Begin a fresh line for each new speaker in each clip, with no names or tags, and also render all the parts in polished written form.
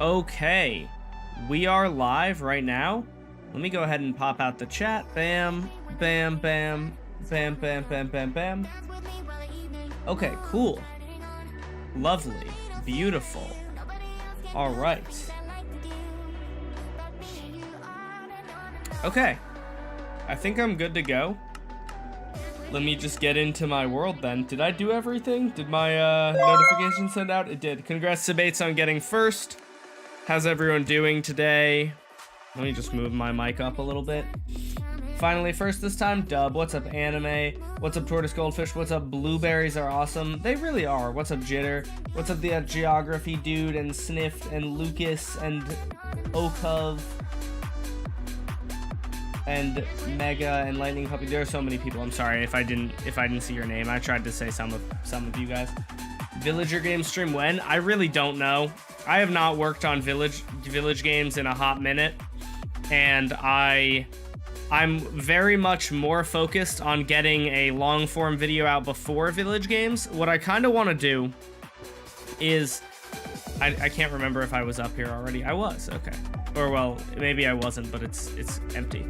Okay, we are live right now. Let me go ahead and pop out the chat. Bam, bam, bam, bam, bam, bam, bam, bam. Okay, cool. Lovely. Beautiful. All right. Okay. I think I'm good to go. Let me just get into my world then. Did I do everything? Did my notification send out? It did. Congrats to Bates on getting first. How's everyone doing today? Let me just move my mic up a little bit. Finally first this time. Dub, what's up Anime? What's up Tortoise Goldfish? What's up Blueberries are awesome. They really are. What's up Jitter? What's up the Geography Dude and Sniffed and Lucas and Okov and Mega and Lightning Puppy? There are so many people. I'm sorry if I didn't see your name. I tried to say some of you guys. Villager game stream when? I really don't know. I have not worked on village games in a hot minute, and I'm very much more focused on getting a long form video out before village games. What I kind of want to do is, I can't remember if I was up here already. I was, okay. Or well, maybe I wasn't, but it's empty.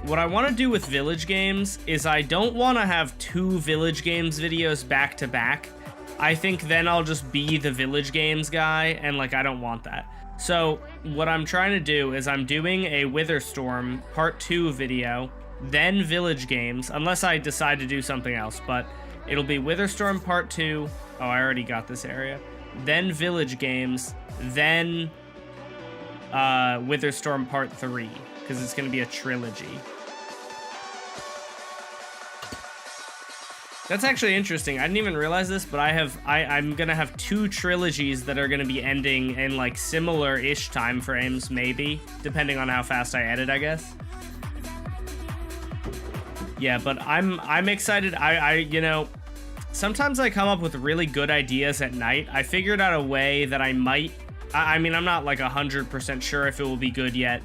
What I want to do with village games is I don't want to have 2 village games videos back to back. I think then I'll just be the village games guy, and like I don't want that. So what I'm trying to do is I'm doing a Witherstorm part 2 video, then village games, unless I decide to do something else, but it'll be Witherstorm part 2. Oh, I already got this area. Then village games, then Witherstorm part 3, because it's going to be a trilogy. That's actually interesting. I didn't even realize this, but I'm gonna have 2 trilogies that are gonna be ending in like similar-ish time frames, maybe, depending on how fast I edit, I guess. Yeah, but I'm excited. You know, sometimes I come up with really good ideas at night. I figured out a way that I might. I mean, I'm not like 100% sure if it will be good yet,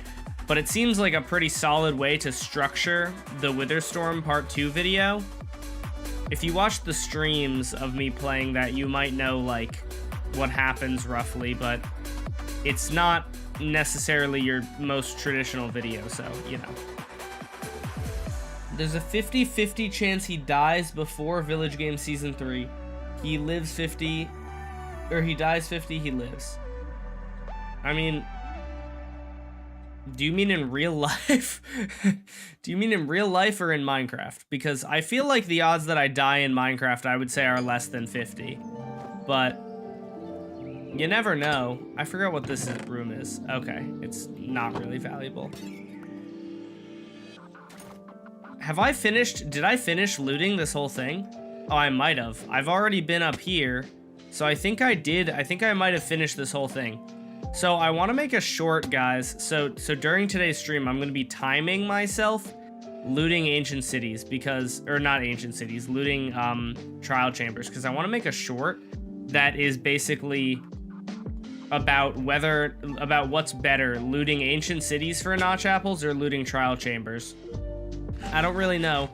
but it seems like a pretty solid way to structure the Witherstorm Part 2 video. If you watch the streams of me playing that, you might know, like, what happens roughly, but it's not necessarily your most traditional video, so, you know. There's a 50-50 chance he dies before Village Game Season 3. He lives 50, or he dies 50, he lives. I mean, do you mean in real life? Do you mean in real life or in Minecraft? Because I feel like the odds that I die in Minecraft, I would say, are less than 50. But you never know. I forgot what this room is. Okay, it's not really valuable. Have I finished? Did I finish looting this whole thing? Oh, I might have. I've already been up here. So I think I did. I think I might have finished this whole thing. So I want to make a short, guys. So during today's stream, I'm going to be timing myself looting ancient cities because, or not ancient cities, looting trial chambers, because I want to make a short that is basically about what's better, looting ancient cities for notch apples or looting trial chambers. I don't really know.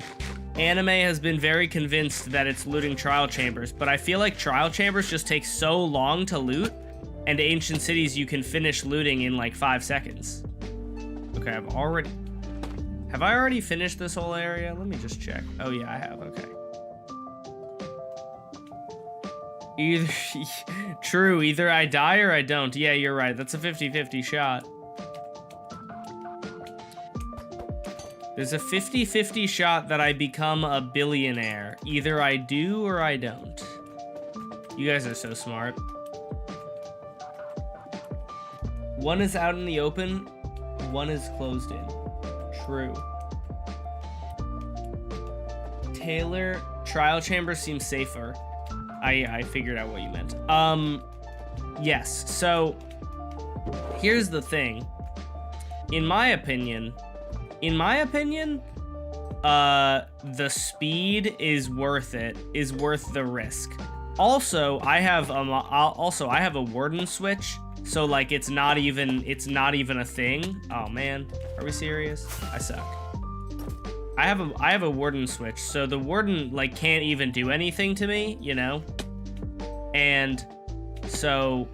Anime has been very convinced that it's looting trial chambers, but I feel like trial chambers just take so long to loot. And ancient cities you can finish looting in like 5 seconds. Okay, have I already finished this whole area? Let me just check. Oh yeah, I have, okay. True, either I die or I don't. Yeah, you're right, that's a 50-50 shot. There's a 50-50 shot that I become a billionaire. Either I do or I don't. You guys are so smart. One is out in the open, one is closed in. True. Taylor, trial chamber seems safer. I figured out what you meant. Yes, so here's the thing. In my opinion, the speed is worth it, is worth the risk. Also, I have a warden switch. So like it's not even a thing. Oh man, are we serious? I suck. I have a warden switch, so the warden like can't even do anything to me, you know? And so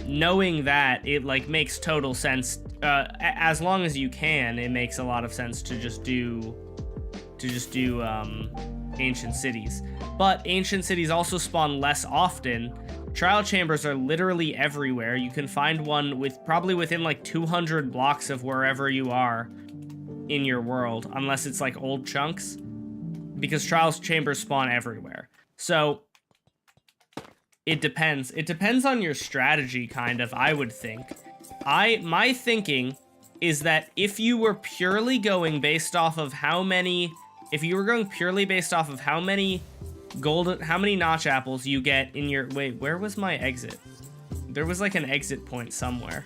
knowing that, it like makes total sense. As long as you can, it makes a lot of sense to just do ancient cities. But ancient cities also spawn less often. Trial chambers are literally everywhere. You can find one probably within like 200 blocks of wherever you are in your world, unless it's like old chunks, because trial chambers spawn everywhere. So it depends. It depends on your strategy, kind of, I would think. My thinking is that if you were purely going based off of how many notch apples you get in your... Wait, where was my exit? There was like an exit point somewhere.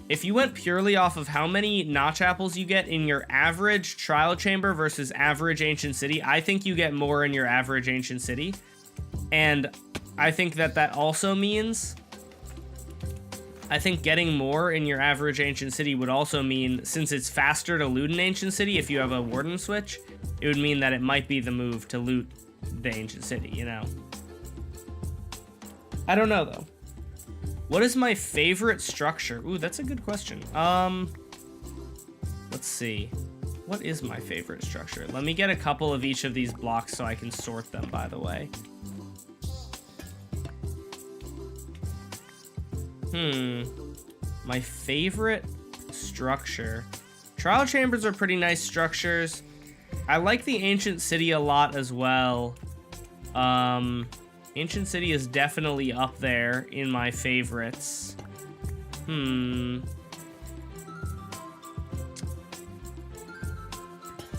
If you went purely off of how many notch apples you get in your average trial chamber versus average ancient city, I think you get more in your average ancient city. And I think that also means... I think getting more in your average ancient city would also mean, since it's faster to loot an ancient city if you have a warden switch, it would mean that it might be the move to loot the ancient city, you know? I don't know, though. What is my favorite structure? Ooh, that's a good question. Let's see. What is my favorite structure? Let me get a couple of each of these blocks so I can sort them, by the way. My favorite structure. Trial chambers are pretty nice structures. I like the ancient city a lot as well. Ancient city is definitely up there in my favorites.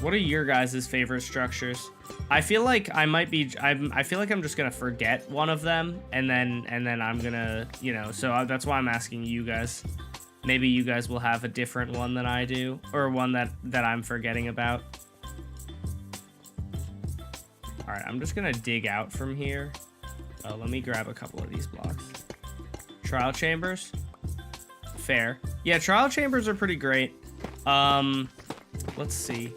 What are your guys' favorite structures? I feel like I feel like I'm just gonna forget one of them, and then I'm gonna, you know, so that's why I'm asking you guys. Maybe you guys will have a different one than I do, or one that I'm forgetting about. All right, I'm just gonna dig out from here. Oh, let me grab a couple of these blocks. Trial chambers, fair. Yeah, trial chambers are pretty great. Let's see.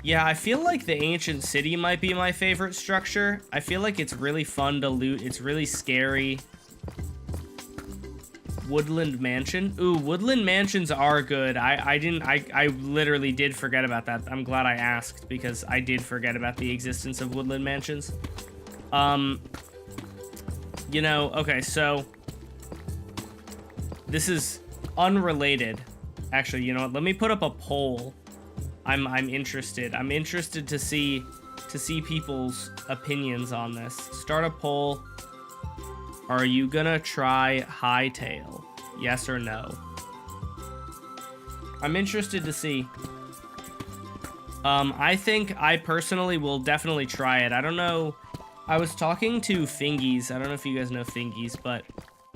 Yeah, I feel like the ancient city might be my favorite structure. I feel like it's really fun to loot. It's really scary. Woodland mansion. Ooh, woodland mansions are good. I literally did forget about that. I'm glad I asked, because I did forget about the existence of woodland mansions. You know, okay, so this is unrelated. Actually, you know what? Let me put up a poll. I'm interested. I'm interested to see people's opinions on this. Start a poll. Are you gonna try Hytale? Yes or no? I'm interested to see. I think I personally will definitely try it. I don't know. I was talking to Fingies. I don't know if you guys know Fingies, but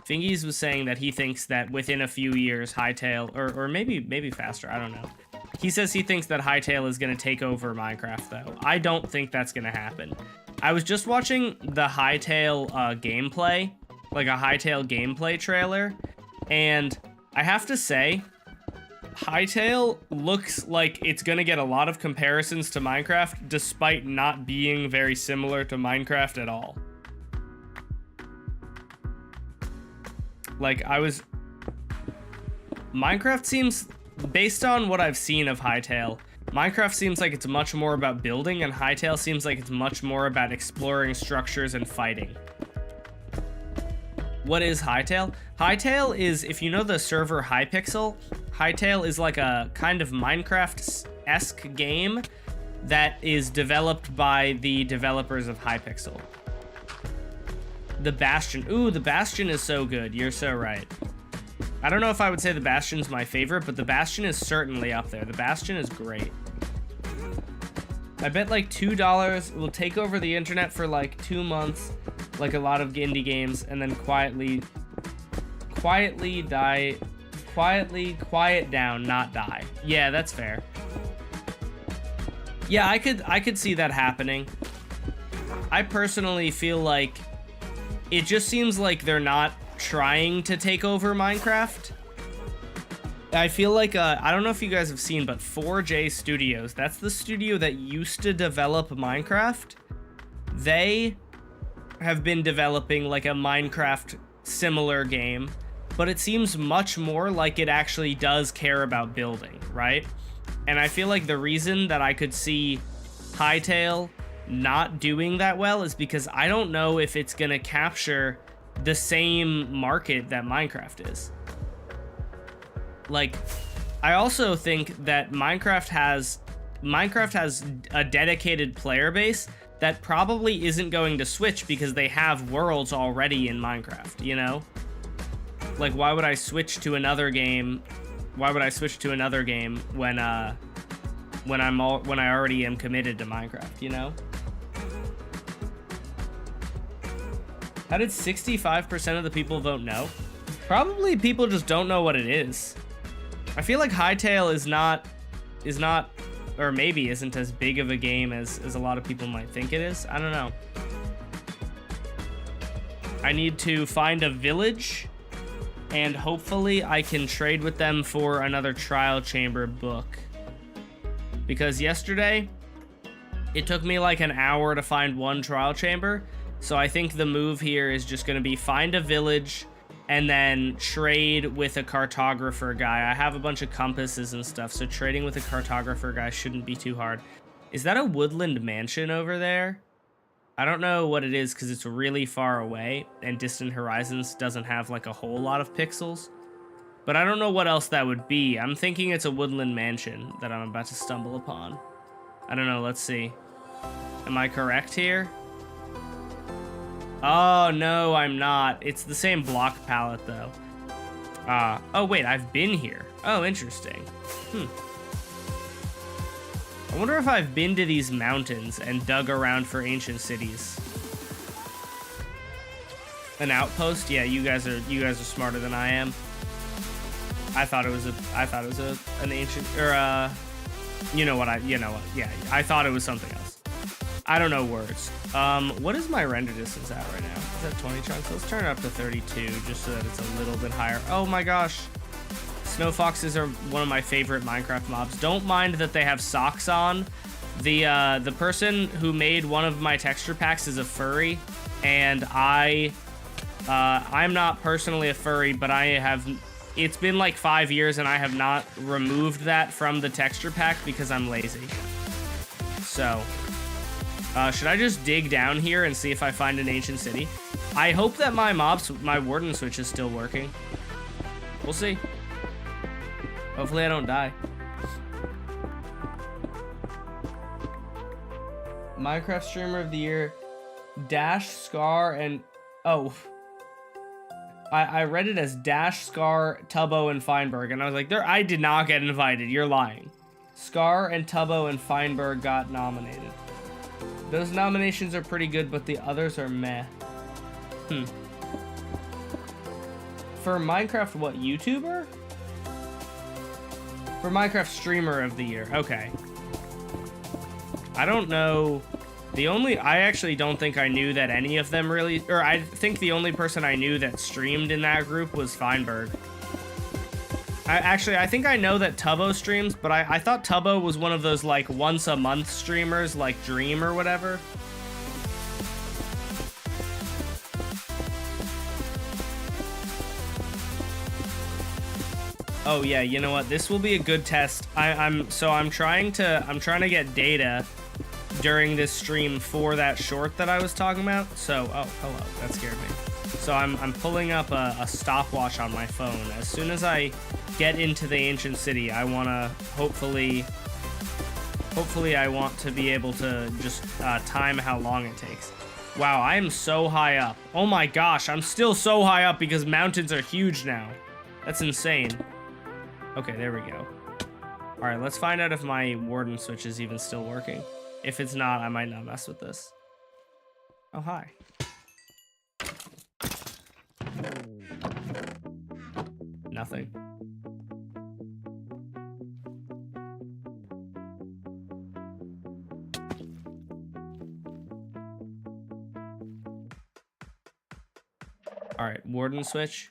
Fingies was saying that he thinks that within a few years, Hytale, or maybe faster, I don't know. He says he thinks that Hytale is going to take over Minecraft, though. I don't think that's going to happen. I was just watching the Hytale gameplay, like a Hytale gameplay trailer, and I have to say, Hytale looks like it's going to get a lot of comparisons to Minecraft, despite not being very similar to Minecraft at all. Like, Minecraft seems... Based on what I've seen of Hytale, Minecraft seems like it's much more about building, and Hytale seems like it's much more about exploring structures and fighting. What is Hytale? Hytale is, if you know the server Hypixel, Hytale is like a kind of Minecraft-esque game that is developed by the developers of Hypixel. The Bastion. Ooh, the Bastion is so good. You're so right. I don't know if I would say the Bastion's my favorite, but the Bastion is certainly up there. The Bastion is great. I bet like $2 will take over the internet for like 2 months, like a lot of indie games, and then quiet down, not die. Yeah, that's fair. Yeah, I could see that happening. I personally feel like it just seems like they're not trying to take over Minecraft. I feel like, I don't know if you guys have seen, but 4J Studios, that's the studio that used to develop Minecraft. They have been developing like a Minecraft similar game, but it seems much more like it actually does care about building, right? And I feel like the reason that I could see Hytale not doing that well is because I don't know if it's gonna capture the same market that Minecraft is. Like, I also think that Minecraft has a dedicated player base that probably isn't going to switch because they have worlds already in Minecraft, you know? Like, why would I switch to another game? Why would I switch to another game when I already am committed to Minecraft, you know? How did 65% of the people vote no? Probably people just don't know what it is. I feel like Hytale is not, or maybe isn't as big of a game as a lot of people might think it is. I don't know. I need to find a village, and hopefully I can trade with them for another trial chamber book. Because yesterday, it took me like an hour to find one trial chamber. So I think the move here is just going to be find a village and then trade with a cartographer guy. I have a bunch of compasses and stuff, so trading with a cartographer guy shouldn't be too hard. Is that a woodland mansion over there? I don't know what it is because it's really far away, and Distant Horizons doesn't have like a whole lot of pixels. But I don't know what else that would be. I'm thinking it's a woodland mansion that I'm about to stumble upon. I don't know, let's see. Am I correct here? Oh, no, I'm not. It's the same block palette, though. Oh, wait, I've been here. Oh, interesting. I wonder if I've been to these mountains and dug around for ancient cities. An outpost? Yeah, you guys are smarter than I am. I thought it was an ancient, or, you know what, yeah, I thought it was something else. I don't know words. What is my render distance at right now? Is that 20 chunks? Let's turn it up to 32 just so that it's a little bit higher. Oh my gosh. Snow foxes are one of my favorite Minecraft mobs. Don't mind that they have socks on. The person who made one of my texture packs is a furry, and I'm not personally a furry, but it's been like 5 years and I have not removed that from the texture pack because I'm lazy. So, should I just dig down here and see if I find an ancient city? I hope that my warden switch is still working. We'll see. Hopefully I don't die. Minecraft streamer of the year, Dash, Scar, and oh, I read it as Dash, Scar, Tubbo, and Feinberg, and I was like, I did not get invited. You're lying. Scar and Tubbo and Feinberg got nominated. Those nominations are pretty good, but the others are meh. For Minecraft, what, YouTuber? For Minecraft streamer of the year. Okay. I don't know. I actually don't think I knew that any of them really, or I think the only person I knew that streamed in that group was Feinberg. I think I know that Tubbo streams, but I thought Tubbo was one of those like once a month streamers like Dream or whatever. Oh yeah, you know what? This will be a good test. I'm trying to get data during this stream for that short that I was talking about. So, oh, hello. That scared me. So I'm pulling up a stopwatch on my phone. As soon as I get into the ancient city, I want to hopefully I want to be able to just time how long it takes. Wow, I am so high up. Oh my gosh, I'm still so high up because mountains are huge now. That's insane. Okay, there we go. All right, let's find out if my warden switch is even still working. If it's not, I might not mess with this. Oh, hi. Nothing. All right, warden switch.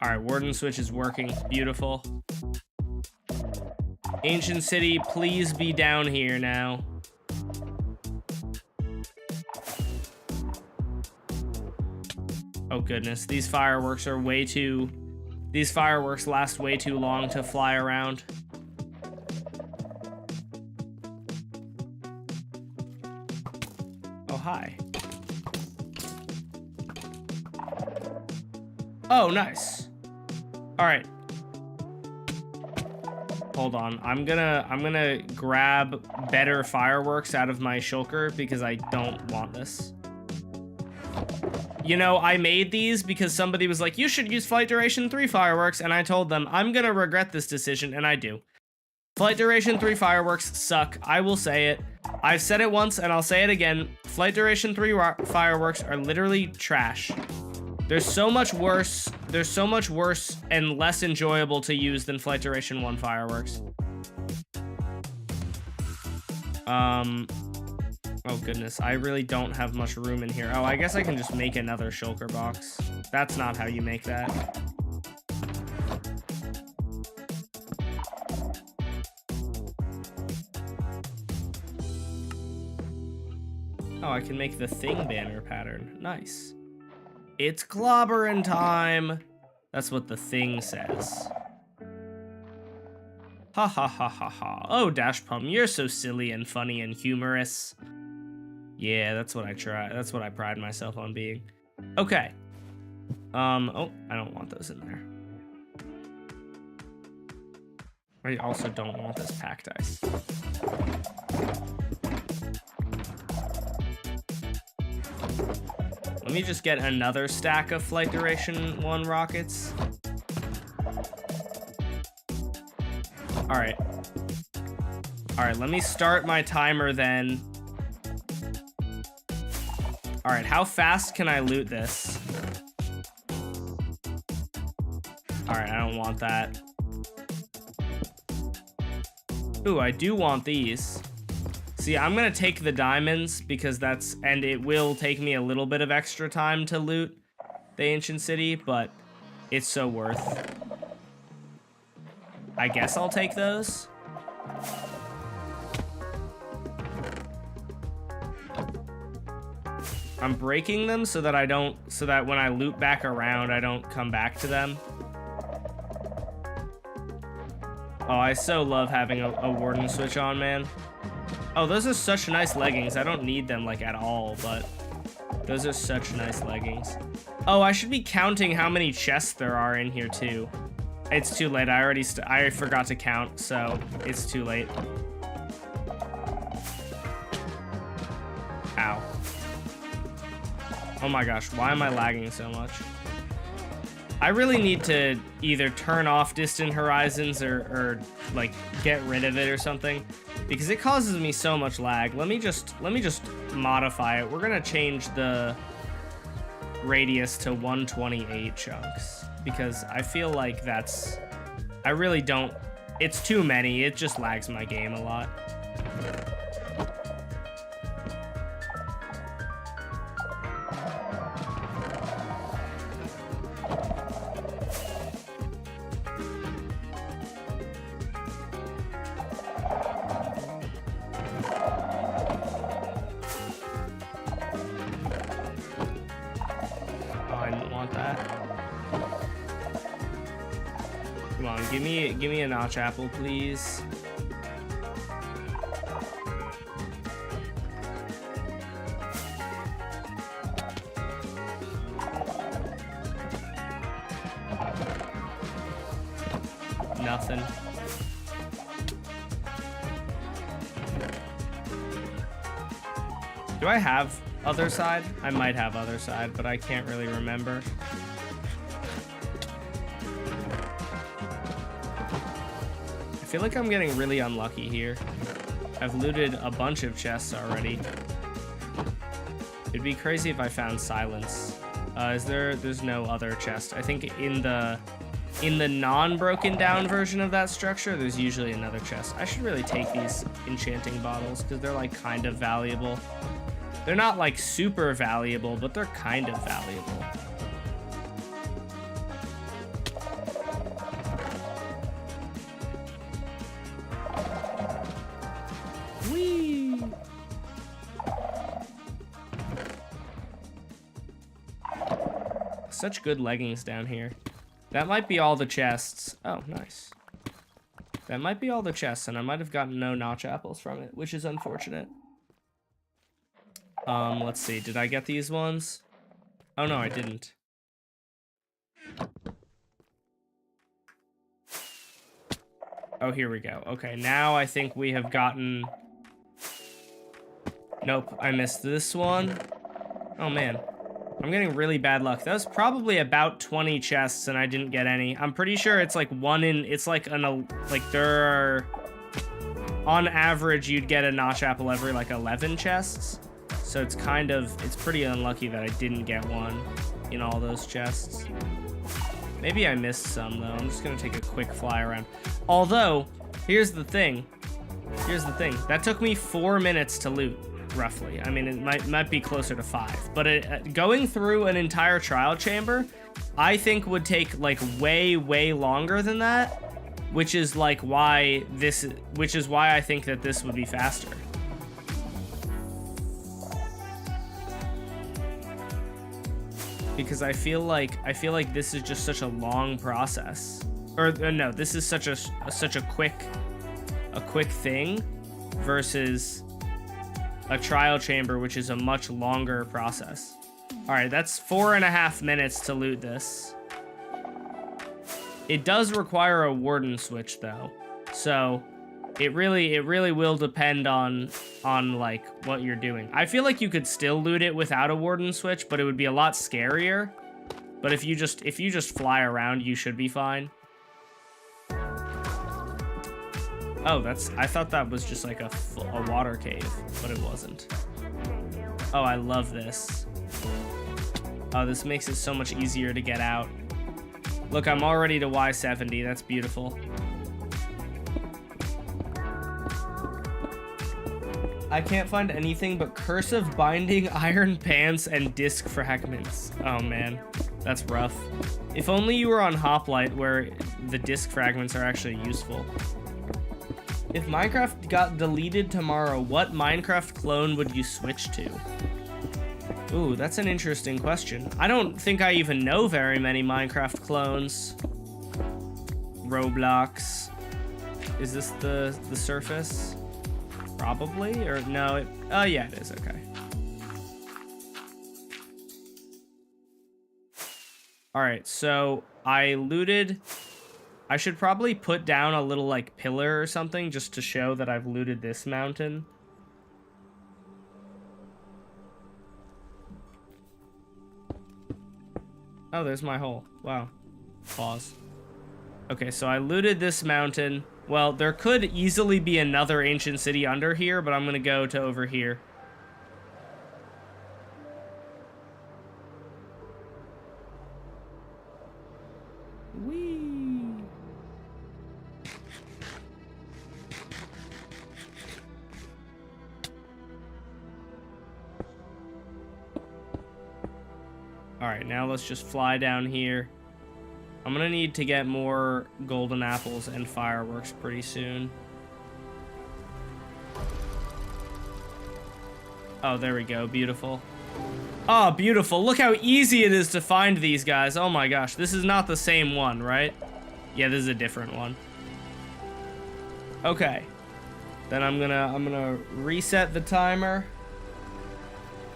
All right, warden switch is working. Beautiful. Ancient city, please be down here now. Oh goodness, these fireworks are way too... These fireworks last way too long to fly around. Oh, hi. Oh, nice. All right. Hold on. I'm gonna grab better fireworks out of my shulker because I don't want this. You know, I made these because somebody was like, you should use flight duration 3 fireworks, and I told them, I'm gonna regret this decision, and I do. Flight duration 3 fireworks suck. I will say it. I've said it once, and I'll say it again. Flight duration 3 fireworks are literally trash. They're so much worse. They're so much worse and less enjoyable to use than flight duration 1 fireworks. Oh goodness, I really don't have much room in here. Oh, I guess I can just make another shulker box. That's not how you make that. Oh, I can make the thing banner pattern. Nice. It's clobbering time. That's what the thing says. Ha ha ha ha ha. Oh, Dash Pum, you're so silly and funny and humorous. Yeah, that's what I try. That's what I pride myself on being. Okay. Oh, I don't want those in there. I also don't want this packed ice. Let me just get another stack of flight duration 1 rockets. All right. All right, let me start my timer then. All right, how fast can I loot this? All right, I don't want that. Ooh, I do want these. See, I'm gonna take the diamonds because that's, and it will take me a little bit of extra time to loot the ancient city, but it's so worth. I guess I'll take those. I'm breaking them so that I don't, so that when I loop back around, I don't come back to them. Oh, I so love having a warden switch on, man. Oh, those are such nice leggings. I don't need them, like, at all, but those are such nice leggings. Oh, I should be counting how many chests there are in here, too. It's too late. I forgot to count, so it's too late. Ow. Oh my gosh, why am I lagging so much? I really need to either turn off distant horizons or like get rid of it or something, because it causes me so much lag. Let me just modify it. We're gonna change the radius to 128 chunks because I feel like that's, I really don't, it's too many. It just lags my game a lot. Give me a notch apple, please. Nothing. Do I have other side? I might have other side, but I can't really remember. I feel like I'm getting really unlucky here. I've looted a bunch of chests already. It'd be crazy if I found silence. There's no other chest. I think in the non-broken down version of that structure, there's usually another chest. I should really take these enchanting bottles because they're like kind of valuable. They're not like super valuable, but they're kind of valuable. Such good leggings down here. That might be all the chests. Oh, nice. That might be all the chests, and I might have gotten no notch apples from it, which is unfortunate. Let's see. Did I get these ones? Oh, no, I didn't. Oh, here we go. Okay, now I think we have gotten... Nope, I missed this one. Oh, man. I'm getting really bad luck. That was probably about 20 chests, and I didn't get any. I'm pretty sure it's like there are... On average, you'd get a notch apple every, like, 11 chests. So it's pretty unlucky that I didn't get one in all those chests. Maybe I missed some, though. I'm just gonna take a quick fly around. Although, here's the thing. That took me 4 minutes to loot, roughly. I mean, it might be closer to 5. But going through an entire trial chamber, I think would take, like, way, way longer than that. Which is why I think that this would be faster. Because I feel like this is just such a long process, or no, this is such a quick thing, versus a trial chamber, which is a much longer process. All right, that's 4.5 minutes to loot this. It does require a warden switch though, so it really will depend on like what you're doing. I feel like you could still loot it without a warden switch, but it would be a lot scarier. But if you just fly around, you should be fine. Oh, I thought that was just like a water cave, but it wasn't. Oh, I love this. Oh, this makes it so much easier to get out. Look, I'm already to Y70. That's beautiful. I can't find anything but cursive binding, iron pants, and disc fragments. Oh man, that's rough. If only you were on Hoplite where the disc fragments are actually useful. If Minecraft got deleted tomorrow, what Minecraft clone would you switch to? Ooh, that's an interesting question. I don't think I even know very many Minecraft clones. Roblox. Is this the surface? Probably, or no, oh yeah, it is, okay. All right, so I looted, I should probably put down a little like pillar or something just to show that I've looted this mountain. Oh, there's my hole, wow, pause. Okay, so I looted this mountain. Well, there could easily be another ancient city under here, but I'm gonna go to over here. Whee! Alright, now let's just fly down here. I'm gonna need to get more golden apples and fireworks pretty soon. Oh, there we go. Beautiful. Oh, beautiful. Look how easy it is to find these guys. Oh my gosh. This is not the same one, right? Yeah, this is a different one. Okay. Then I'm gonna reset the timer.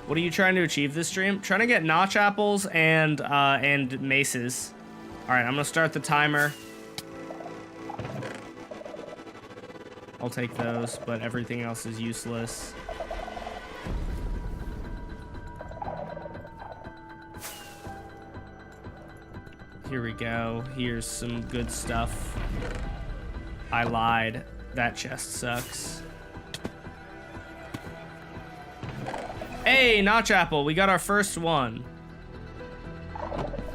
What are you trying to achieve this stream? Trying to get notch apples and maces. All right, I'm gonna start the timer. I'll take those, but everything else is useless. Here we go. Here's some good stuff. I lied. That chest sucks. Hey, notch apple. We got our first one.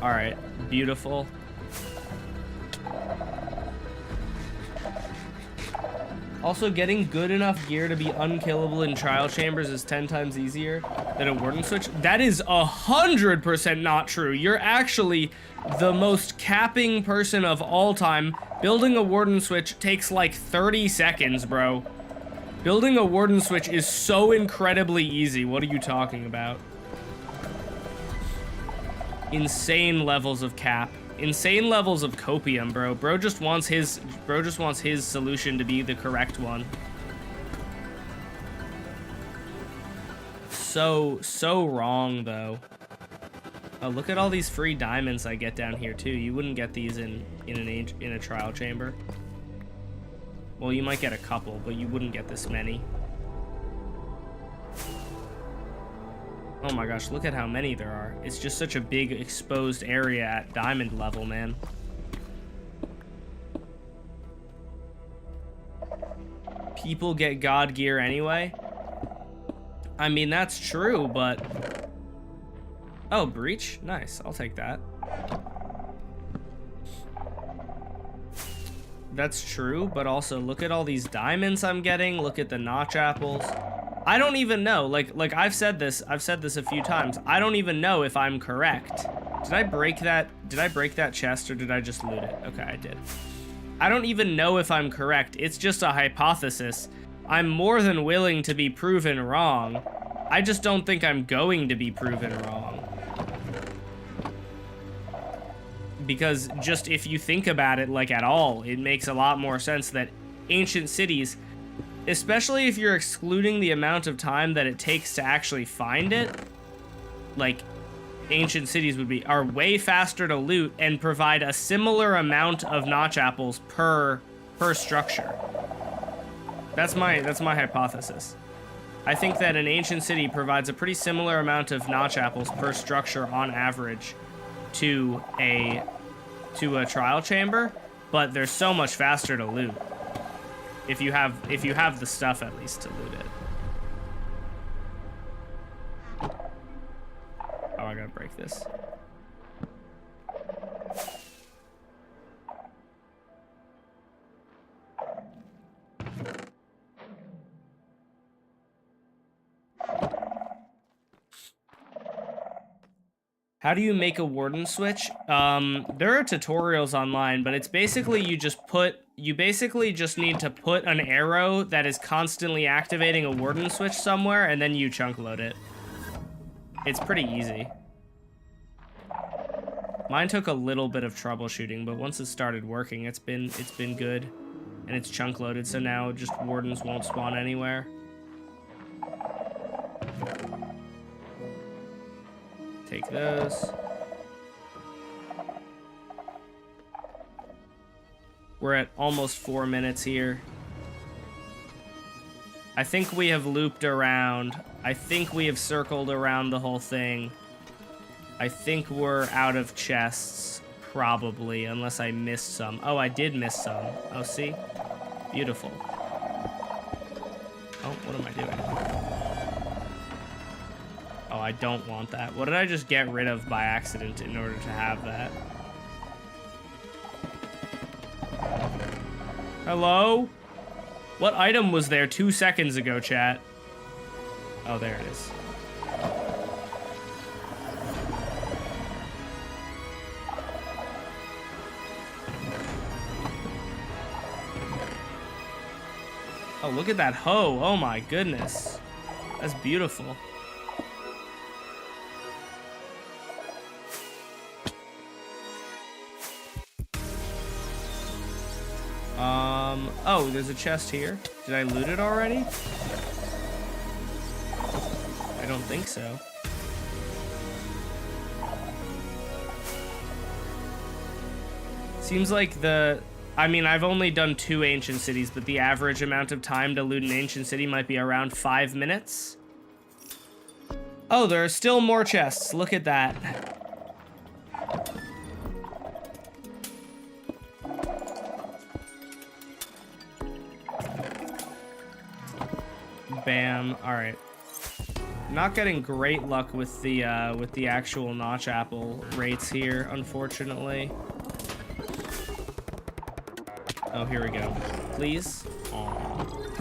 All right, beautiful. Also, getting good enough gear to be unkillable in trial chambers is 10 times easier than a warden switch. That is 100% not true. You're actually the most capping person of all time. Building a warden switch takes like 30 seconds, bro. Building a warden switch is so incredibly easy. What are you talking about? Insane levels of cap. Insane levels of copium, bro. Bro just wants his solution to be the correct one. So wrong, though. Oh, look at all these free diamonds I get down here, too. You wouldn't get these in a trial chamber. Well, you might get a couple, but you wouldn't get this many. Oh my gosh, look at how many there are. It's just such a big exposed area at diamond level, man. People get god gear anyway. I mean, that's true, but... Oh, breach? Nice, I'll take that. That's true, but also look at all these diamonds I'm getting. Look at the notch apples. I don't even know. Like I've said this a few times. I don't even know if I'm correct. Did I break that chest or did I just loot it? Okay, I did. I don't even know if I'm correct. It's just a hypothesis. I'm more than willing to be proven wrong. I just don't think I'm going to be proven wrong. Because just if you think about it like at all, it makes a lot more sense that ancient cities, especially if you're excluding the amount of time that it takes to actually find it, like ancient cities are way faster to loot and provide a similar amount of notch apples per structure. That's my hypothesis. I think that an ancient city provides a pretty similar amount of notch apples per structure on average to a trial chamber, but they're so much faster to loot. If you have the stuff at least to loot it. Oh, I gotta break this. How do you make a warden switch? There are tutorials online, but it's basically you basically just need to put an arrow that is constantly activating a warden switch somewhere, and then you chunk load it. It's pretty easy. Mine took a little bit of troubleshooting, but once it started working, it's been good. And it's chunk loaded, so now just wardens won't spawn anywhere. Take those. We're at almost 4 minutes here. I think we have looped around. I think we have circled around the whole thing. I think we're out of chests, probably, unless I missed some. Oh, I did miss some. Oh, see? Beautiful. Oh, what am I doing? Oh, I don't want that. What did I just get rid of by accident in order to have that? Hello? What item was there 2 seconds ago, chat? Oh, there it is. Oh, look at that hoe. Oh my goodness. That's beautiful. Oh, there's a chest here. Did I loot it already? I don't think so. Seems like I mean, I've only done 2 ancient cities, but the average amount of time to loot an ancient city might be around 5 minutes. Oh, there are still more chests. Look at that. Bam. All right. Not getting great luck with the actual notch apple rates here, unfortunately. Oh, here we go. Please. Aww.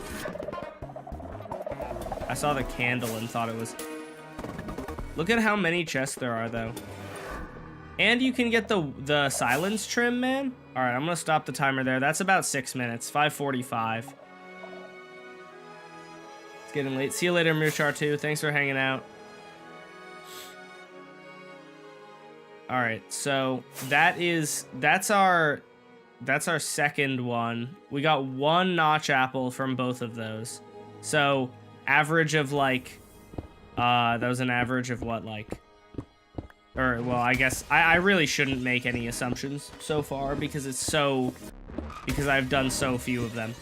I saw the candle and thought it was... Look at how many chests there are, though. And you can get the silence trim, man. All right, I'm gonna stop the timer there. That's about 6 minutes. 5:45. Getting late. See you later, Muchar 2. Thanks for hanging out. All right, so that's our second one. We got one notch apple from both of those. So average of like, that was an average of what, like, or well, I guess I really shouldn't make any assumptions so far because because I've done so few of them.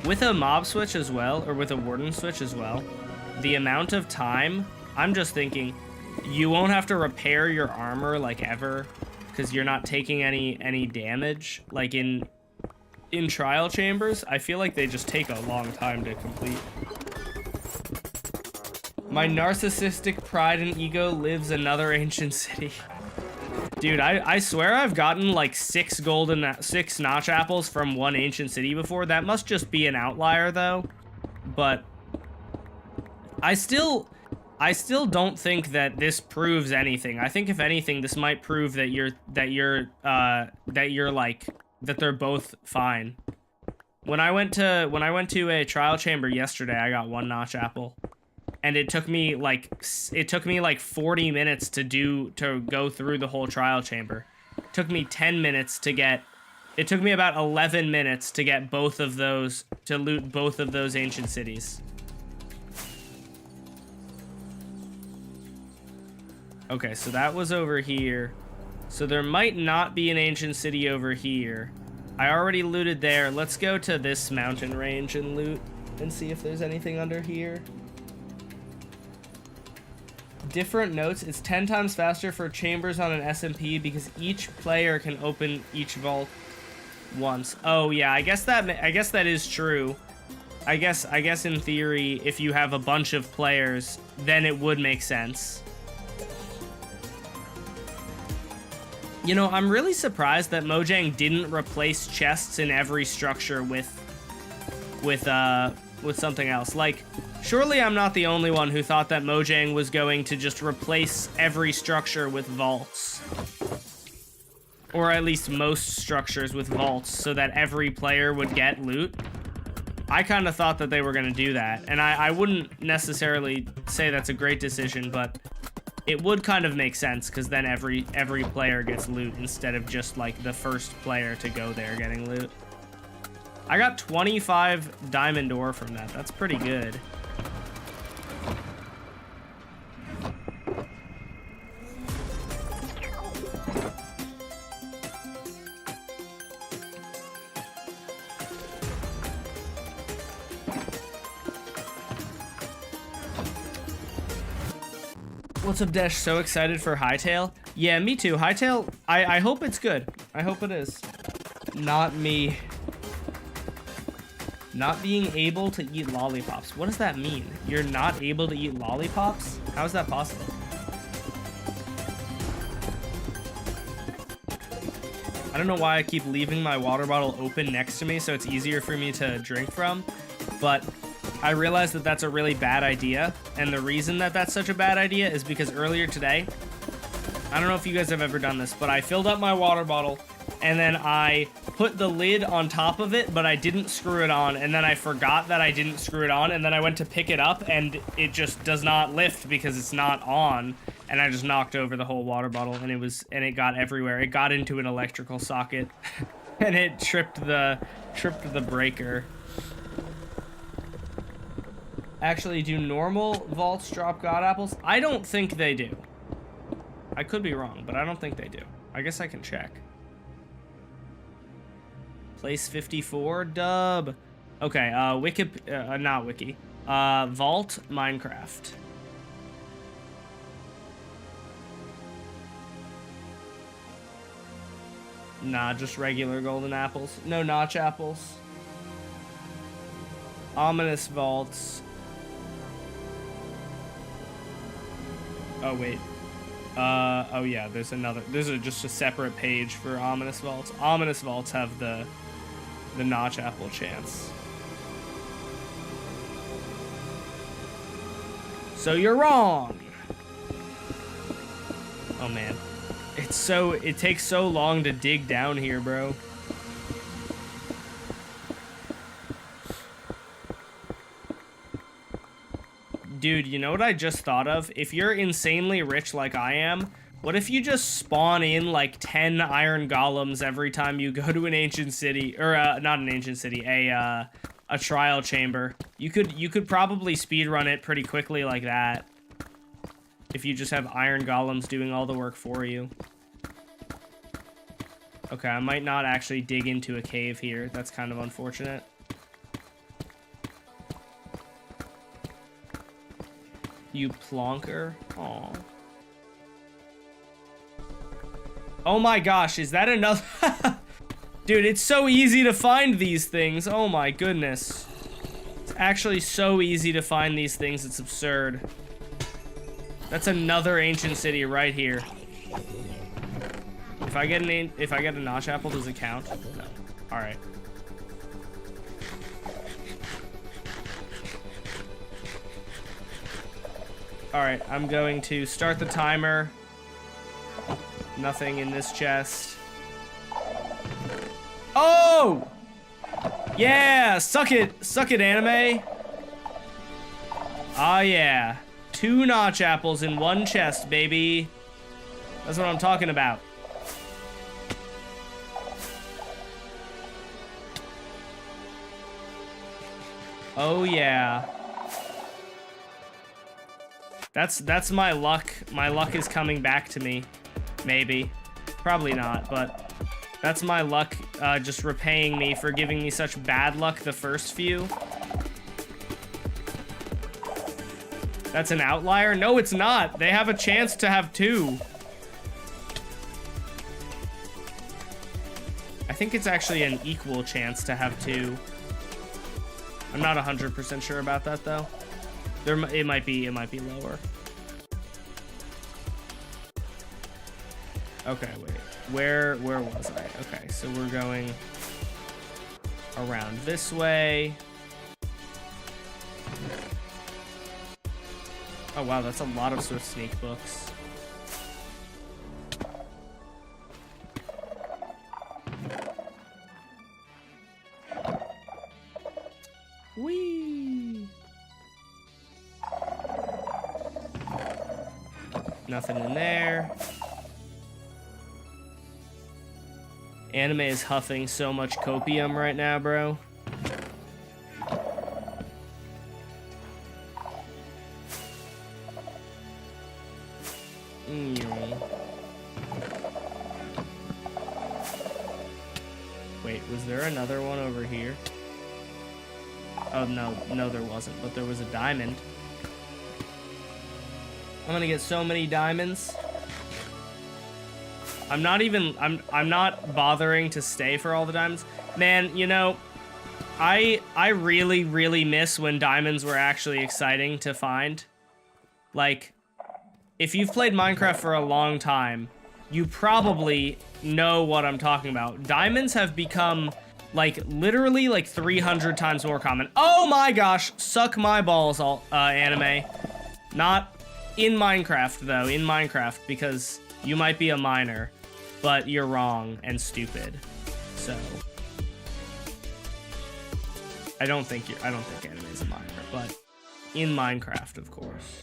With a mob switch as well, or with a warden switch as well, the amount of time, I'm just thinking, you won't have to repair your armor like ever, because you're not taking any damage. Like in trial chambers, I feel like they just take a long time to complete. My narcissistic pride and ego lives another ancient city. Dude, I swear I've gotten like 6 notch apples from one ancient city before. That must just be an outlier though. But I still don't think that this proves anything. I think if anything, this might prove that they're both fine. When I went to a trial chamber yesterday, I got 1 notch apple. And it took me like 40 minutes to go through the whole trial chamber. It took me 10 minutes to get. It took me about 11 minutes to get both of those, to loot both of those ancient cities. Okay, so that was over here. So there might not be an ancient city over here. I already looted there. Let's go to this mountain range and loot and see if there's anything under here. Different notes. It's 10 times faster for chambers on an SMP because each player can open each vault once. Oh yeah, I guess that is true. I guess in theory, if you have a bunch of players, then it would make sense. You know, I'm really surprised that Mojang didn't replace chests in every structure with something else. Like, surely I'm not the only one who thought that Mojang was going to just replace every structure with vaults. Or at least most structures with vaults so that every player would get loot. I kind of thought that they were going to do that. And I wouldn't necessarily say that's a great decision, but it would kind of make sense because then every player gets loot instead of just like the first player to go there getting loot. I got 25 diamond ore from that. That's pretty good. What's up, Desh? So excited for Hytale. Yeah, me too. Hytale, I hope it's good. I hope it is. Not me. Not being able to eat lollipops. What does that mean? You're not able to eat lollipops? How is that possible? I don't know why I keep leaving my water bottle open next to me so it's easier for me to drink from, but I realized that that's a really bad idea, and the reason that that's such a bad idea is because earlier today, I don't know if you guys have ever done this, but I filled up my water bottle, and then I put the lid on top of it, but I didn't screw it on, and then I forgot that I didn't screw it on, and then I went to pick it up, and it just does not lift because it's not on, and I just knocked over the whole water bottle, and it got everywhere. It got into an electrical socket, and it tripped the breaker. Actually, do normal vaults drop god apples? I don't think they do. I could be wrong, but I don't think they do. I guess I can check. Place 54, dub. Okay, not wiki. Vault Minecraft. Nah, just regular golden apples. No notch apples. Ominous vaults. Oh, wait. Oh yeah, there's just a separate page for ominous vaults. Ominous vaults have the notch apple chance. So you're wrong. Oh man. It takes so long to dig down here, bro. Dude, you know what I just thought of? If you're insanely rich like I am, what if you just spawn in like 10 iron golems every time you go to an ancient city, or not an ancient city, a trial chamber? You could probably speedrun it pretty quickly like that. If you just have iron golems doing all the work for you. Okay, I might not actually dig into a cave here. That's kind of unfortunate. You plonker. Aw. Oh my gosh, is that another? Dude, it's so easy to find these things. Oh my goodness. It's actually so easy to find these things, it's absurd. That's another ancient city right here. If I get a notch apple, does it count? No. Alright. Alright, I'm going to start the timer. Nothing in this chest. Oh! Yeah! Suck it, anime! Ah, yeah. 2 notch apples in 1 chest, baby. That's what I'm talking about. Oh, yeah. That's my luck. My luck is coming back to me. Maybe. Probably not, but that's my luck just repaying me for giving me such bad luck the first few. That's an outlier? No, it's not. They have a chance to have 2. I think it's actually an equal chance to have 2. I'm not 100% sure about that, though. It might be lower. Okay, wait. Where was I? Okay, so we're going around this way. Oh wow, that's a lot of Swift Sneak books. Whee! Nothing in there. Anime is huffing so much copium right now, bro. Wait, was there another one over here? Oh, no, there wasn't, but there was a diamond. I'm gonna get so many diamonds. I'm not bothering to stay for all the diamonds. Man, you know, I really, really miss when diamonds were actually exciting to find. Like, if you've played Minecraft for a long time, you probably know what I'm talking about. Diamonds have become, like, literally, like, 300 times more common. Oh my gosh, suck my balls, anime. Not in Minecraft, though, in Minecraft, because you might be a miner, but you're wrong and stupid. So, I don't think anime is a miner, but in Minecraft, of course.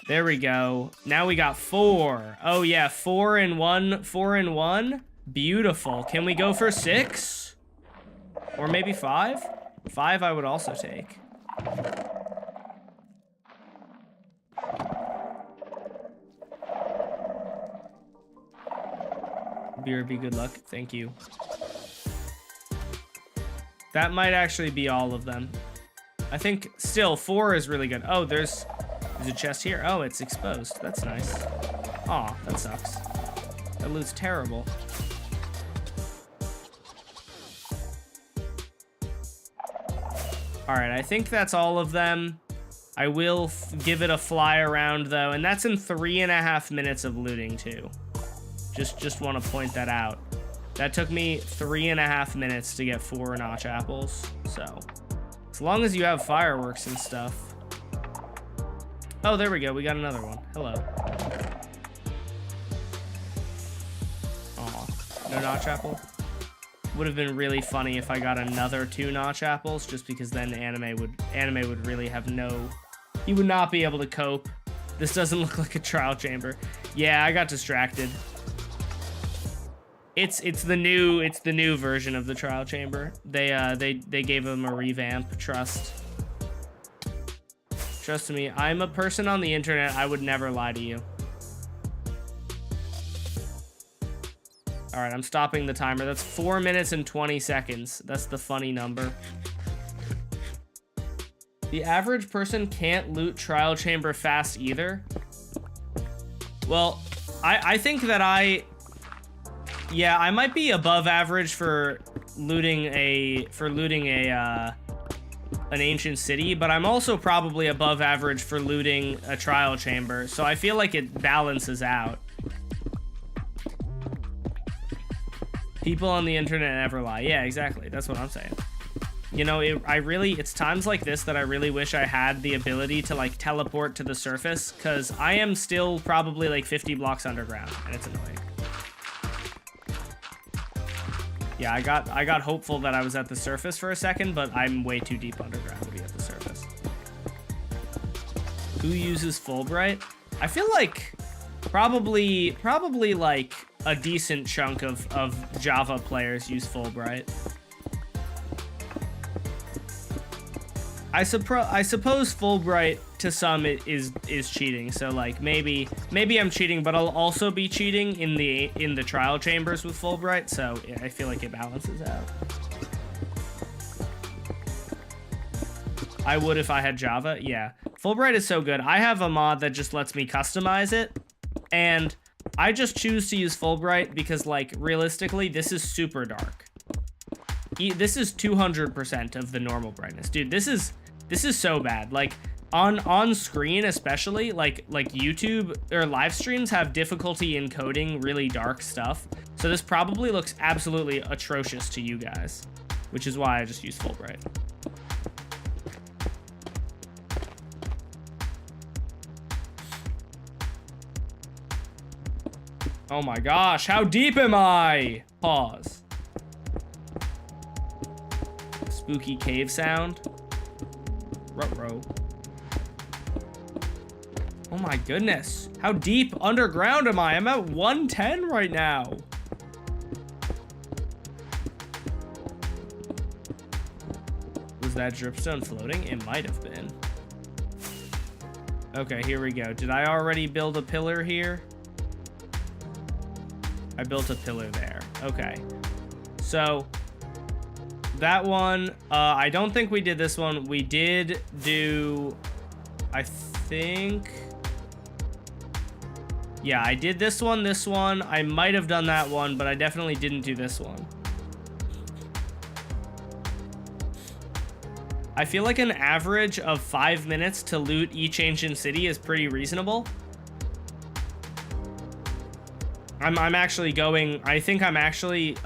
There we go. Now we got 4. Oh yeah, 4 in 1. 4 in 1. Beautiful. Can we go for 6? Or maybe 5? 5 I would also take. BRB, good luck. Thank you. That might actually be all of them. I think still 4 is really good. Oh, there's a chest here. Oh, it's exposed. That's nice. Aw, that sucks. That loot's terrible. Alright, I think that's all of them. I will give it a fly around, though, and that's in 3.5 minutes of looting, too. Just want to point that out. That took me 3.5 minutes to get 4 notch apples, so as long as you have fireworks and stuff. Oh, there we go. We got another one. Hello. Aw. No notch apple? would have been really funny if I got another 2 notch apples, just because then anime would really have no, he would not be able to cope. This doesn't look like a trial chamber. Yeah, I got distracted. It's the new version of the trial chamber. They gave him a revamp. Trust me, I'm a person on the internet. I would never lie to you. All right, I'm stopping the timer. That's 4 minutes and 20 seconds. That's the funny number. The average person can't loot trial chamber fast either. Well, I think that I might be above average for looting an ancient city, but I'm also probably above average for looting a trial chamber, so I feel like it balances out. People on the internet never lie. Yeah, exactly. That's what I'm saying. You know, it's times like this that I really wish I had the ability to like teleport to the surface, because I am still probably like 50 blocks underground, and it's annoying. Yeah, I got hopeful that I was at the surface for a second, but I'm way too deep underground to be at the surface. Who uses Fulbright? I feel like probably like a decent chunk of Java players use Fulbright. I suppose Fulbright to some is cheating. So like maybe I'm cheating, but I'll also be cheating in the trial chambers with Fulbright. So yeah, I feel like it balances out. I would if I had Java. Yeah, Fulbright is so good. I have a mod that just lets me customize it, and I just choose to use Fulbright because like realistically, this is super dark. This is 200% of the normal brightness, dude. This is so bad. Like on screen, especially like YouTube or live streams have difficulty encoding really dark stuff. So this probably looks absolutely atrocious to you guys, which is why I just use Fulbright. Oh my gosh, how deep am I? Pause. Spooky cave sound. Ruh-roh. Oh my goodness. How deep underground am I? I'm at 110 right now. Was that dripstone floating? It might have been. Okay, here we go. Did I already build a pillar here? I built a pillar there. Okay. So that one, I don't think we did this one. We did do, I think, yeah, I did this one. I might have done that one, but I definitely didn't do this one. I feel like an average of 5 minutes to loot each ancient city is pretty reasonable. I'm actually going, I think I'm actually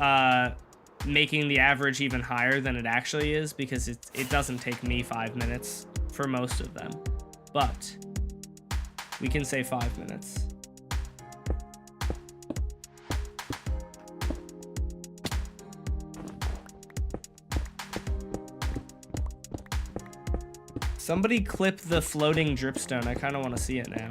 making the average even higher than it actually is, because it doesn't take me 5 minutes for most of them, but we can say 5 minutes. Somebody clip the floating dripstone. I kind of want to see it now.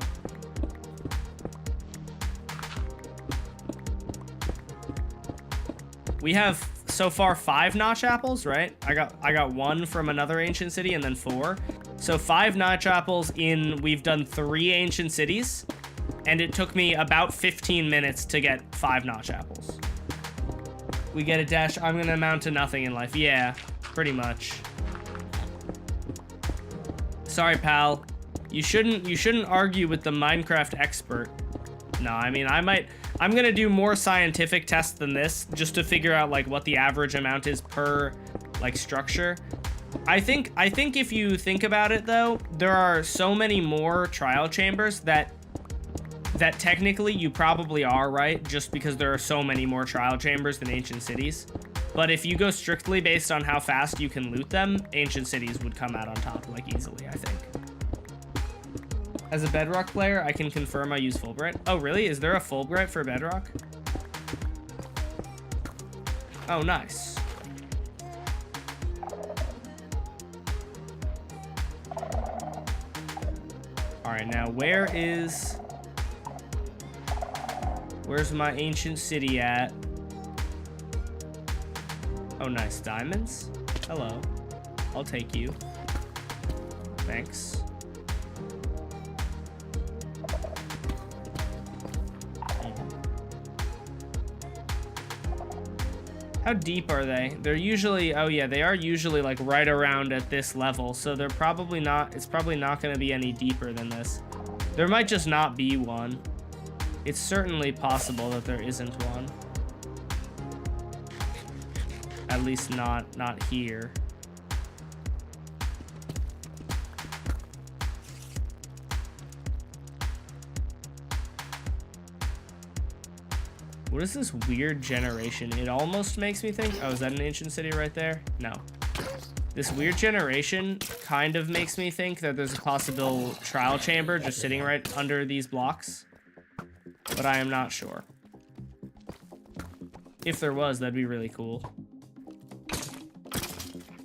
We have so far 5 notch apples, right? I got 1 from another ancient city and then 4. So 5 notch apples in, we've done 3 ancient cities, and it took me about 15 minutes to get 5 notch apples. We get a dash. I'm gonna amount to nothing in life. Yeah, pretty much. Sorry, pal. You shouldn't argue with the Minecraft expert. No, I mean, I'm gonna do more scientific tests than this, just to figure out like what the average amount is per like structure. I think if you think about it though, there are so many more trial chambers that technically you probably are right, just because there are so many more trial chambers than ancient cities. But if you go strictly based on how fast you can loot them, ancient cities would come out on top like easily, I think. As a Bedrock player, I can confirm I use Fulbright. Oh, really? Is there a Fulbright for Bedrock? Oh, nice. All right, now where's my ancient city at? Oh, nice. Diamonds? Hello. I'll take you. Thanks. How deep are they? They're usually, oh yeah, they are usually like right around at this level. So they're probably not, it's probably not going to be any deeper than this. There might just not be one. It's certainly possible that there isn't one. At least not here. What is this weird generation? It almost makes me think, oh, is that an ancient city right there? No. This weird generation kind of makes me think that there's a possible trial chamber just sitting right under these blocks. But I am not sure. If there was, that'd be really cool.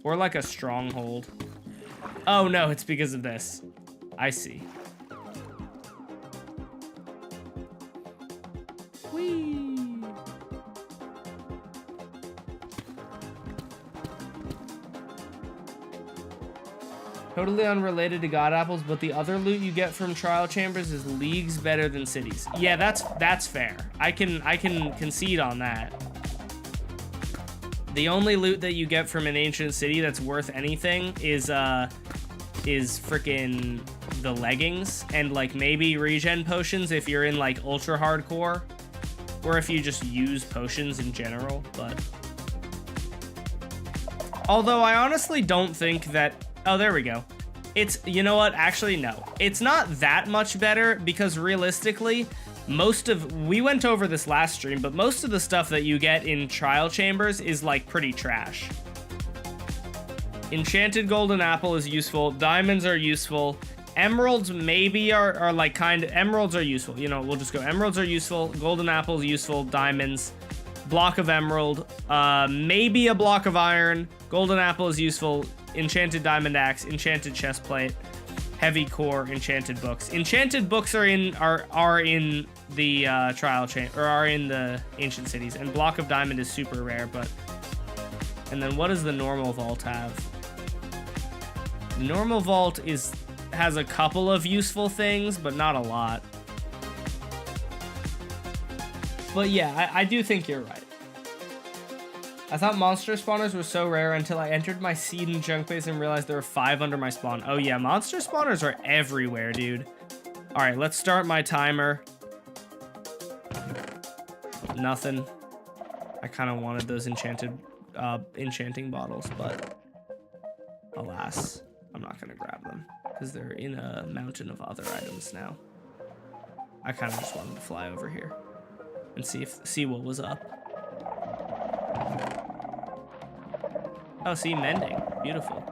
Or like a stronghold. Oh no, it's because of this. I see. Whee! Totally unrelated to God apples, but the other loot you get from trial chambers is leagues better than cities. Yeah, that's fair. I can concede on that. The only loot that you get from an ancient city that's worth anything is freaking the leggings and like maybe regen potions if you're in like ultra hardcore, or if you just use potions in general. But although I honestly don't think that. Oh, there we go. It's, you know what? Actually, no. It's not that much better because realistically, we went over this last stream, but most of the stuff that you get in trial chambers is like pretty trash. Enchanted golden apple is useful. Diamonds are useful. Emeralds maybe are like emeralds are useful. You know, we'll just go emeralds are useful. Golden apple is useful. Diamonds. Block of emerald. Maybe a block of iron. Golden apple is useful. Enchanted diamond axe, enchanted chest plate, heavy core, enchanted books. Enchanted books are in the trial chamber, or are in the ancient cities, and block of diamond is super rare. But and then what does the normal vault have? The normal vault has a couple of useful things, but not a lot. But yeah, I do think you're right. I thought monster spawners were so rare until I entered my seed and junk base and realized there were 5 under my spawn. Oh yeah, monster spawners are everywhere, dude. All right, let's start my timer. Nothing. I kind of wanted those enchanting bottles, but alas, I'm not gonna grab them because they're in a mountain of other items now. I kind of just wanted to fly over here and see what was up. Oh, see, mending. Beautiful.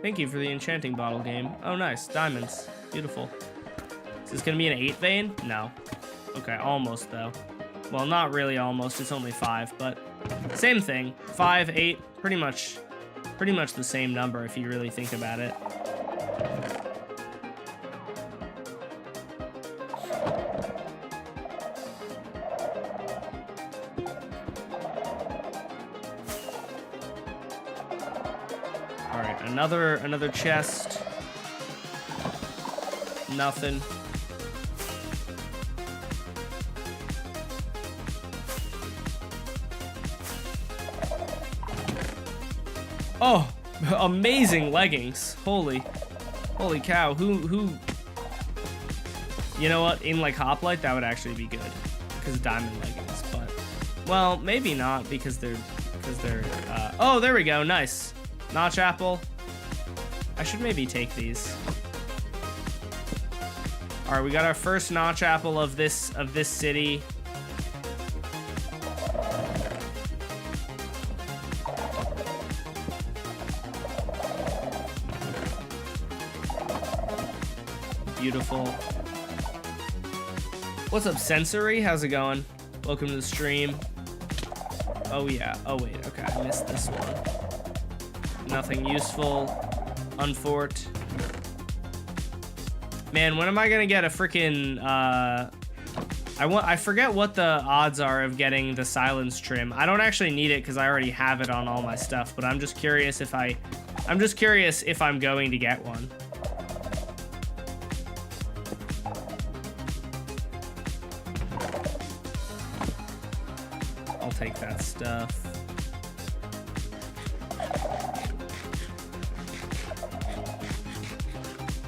Thank you for the enchanting bottle game. Oh, nice. Diamonds. Beautiful. Is this going to be an 8 vein? No. Okay, almost, though. Well, not really almost. It's only 5, but same thing. 5, 8, pretty much the same number if you really think about it. Another chest. Nothing. Oh, amazing leggings. Holy cow. Who you know what? In like hoplite, that would actually be good because diamond leggings, but well, maybe not because they're oh, there we go. Nice. Notch apple. I should maybe take these. All right, we got our first notch apple of this city. Beautiful. What's up, Sensory? How's it going? Welcome to the stream. Oh, yeah. Oh, wait. Okay, I missed this one. Nothing useful. Unfort. Man, when am I gonna get a freaking, I forget what the odds are of getting the silence trim. I don't actually need it because I already have it on all my stuff, but I'm just curious if I'm going to get one. I'll take that stuff.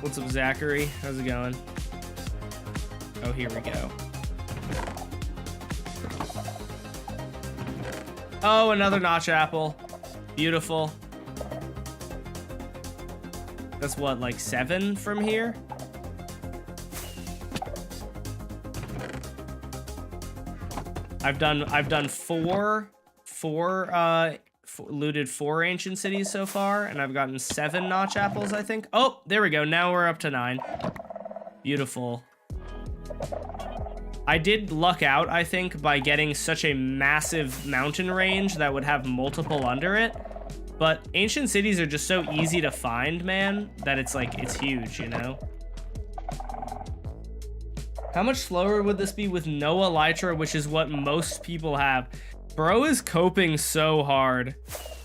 What's up, Zachary? How's it going? Oh, here we go. Oh, another notch apple. Beautiful. That's what, like 7 from here? I've done looted 4 ancient cities so far, and I've gotten 7 notch apples, I think. Oh, there we go. Now we're up to 9. Beautiful. I did luck out, I think, by getting such a massive mountain range that would have multiple under it. But ancient cities are just so easy to find, man, that it's like, it's huge, you know? How much slower would this be with no elytra, which is what most people have? Bro is coping so hard.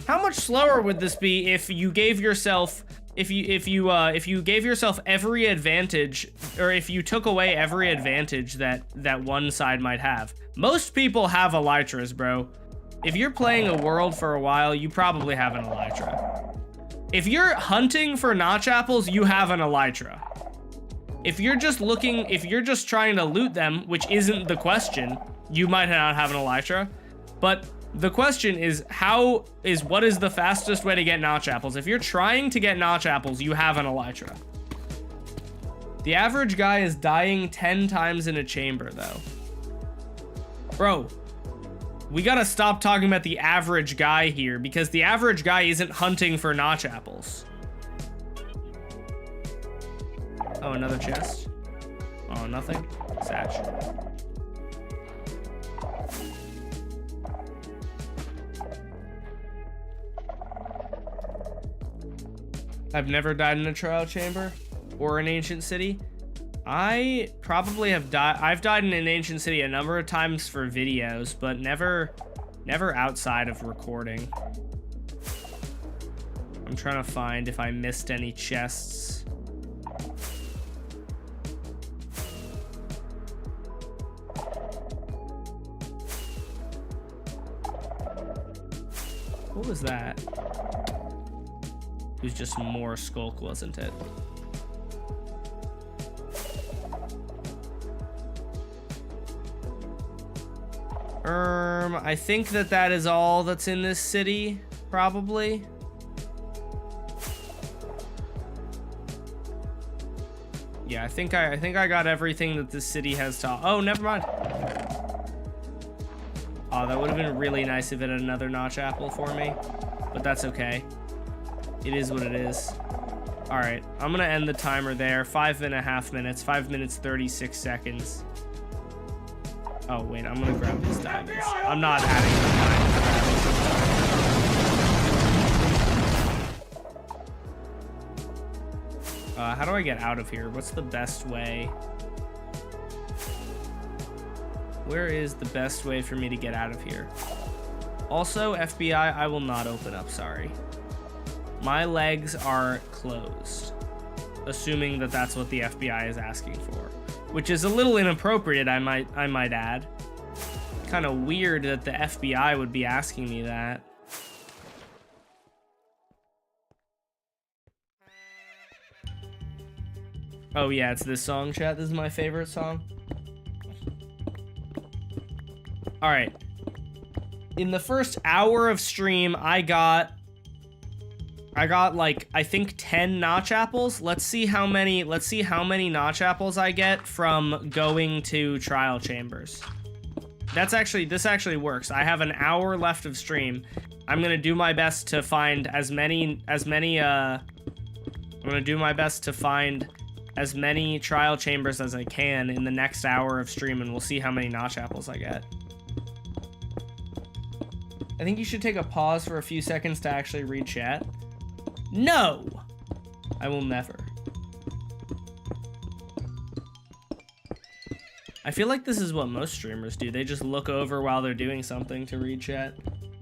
How much slower would this be if you gave yourself, if you gave yourself every advantage, or if you took away every advantage that one side might have? Most people have elytras, bro. If you're playing a world for a while, you probably have an elytra. If you're hunting for notch apples, you have an elytra. If you're just trying to loot them, which isn't the question, you might not have an elytra. But the question is, what is the fastest way to get notch apples? If you're trying to get notch apples, you have an elytra. The average guy is dying 10 times in a chamber, though. Bro, we gotta stop talking about the average guy here, because the average guy isn't hunting for notch apples. Oh, another chest. Oh, nothing. Satch. I've never died in a trial chamber or an ancient city. I probably have died. I've died in an ancient city a number of times for videos, but never outside of recording. I'm trying to find if I missed any chests. What was that? It was just more skulk, wasn't it? I think that is all that's in this city, probably. Yeah, I think I got everything that this city has to. Oh, never mind. Oh, that would have been really nice if it had another notch apple for me, but that's okay. It is what it is. All right, I'm gonna end the timer there. 5.5 minutes, 5 minutes, 36 seconds. Oh wait, I'm gonna grab these diamonds. I'm not adding the diamonds. How do I get out of here? What's the best way? Where is the best way for me to get out of here? Also, FBI, I will not open up, sorry. My legs are closed. Assuming that that's what the FBI is asking for. Which is a little inappropriate, I might add. Kind of weird that the FBI would be asking me that. Oh yeah, it's this song, chat. This is my favorite song. All right. In the first hour of stream, I got like, I think 10 notch apples. Let's see how many notch apples I get from going to trial chambers. This actually works. I have an hour left of stream. I'm gonna do my best to find as many I'm gonna do my best to find as many trial chambers as I can in the next hour of stream, and we'll see how many notch apples I get. I think you should take a pause for a few seconds to actually read chat. No! I will never. I feel like this is what most streamers do. They just look over while they're doing something to read chat.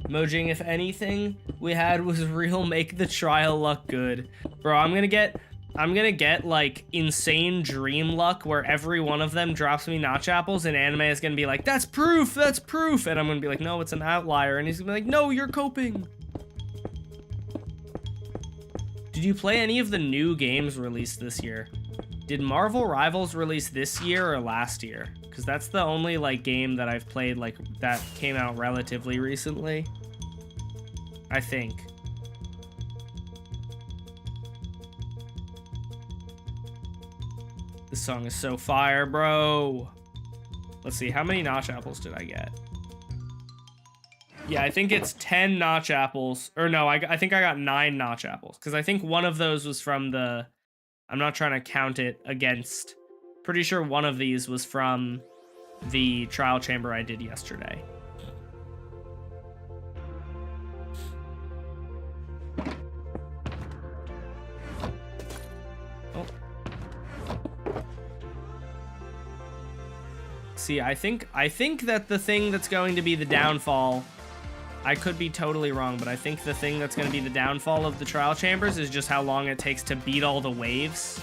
Mojing, if anything we had was real, make the trial luck good. Bro, I'm gonna get like insane dream luck where every one of them drops me notch apples, and anime is gonna be like, that's proof, and I'm gonna be like, no, it's an outlier, and he's gonna be like, no, you're coping. Did you play any of the new games released this year? Did Marvel Rivals release this year or last year? Because that's the only like game that I've played like that came out relatively recently, I think. This song is so fire, bro. Let's see, how many notch apples did I get? Yeah, I think it's 10 notch apples. Or no, I think I got 9 notch apples. Because I think one of those was from the... I'm not trying to count it against... Pretty sure one of these was from the trial chamber I did yesterday. Oh. See, I think that the thing that's going to be the downfall... I could be totally wrong, but I think the thing that's going to be the downfall of the trial chambers is just how long it takes to beat all the waves.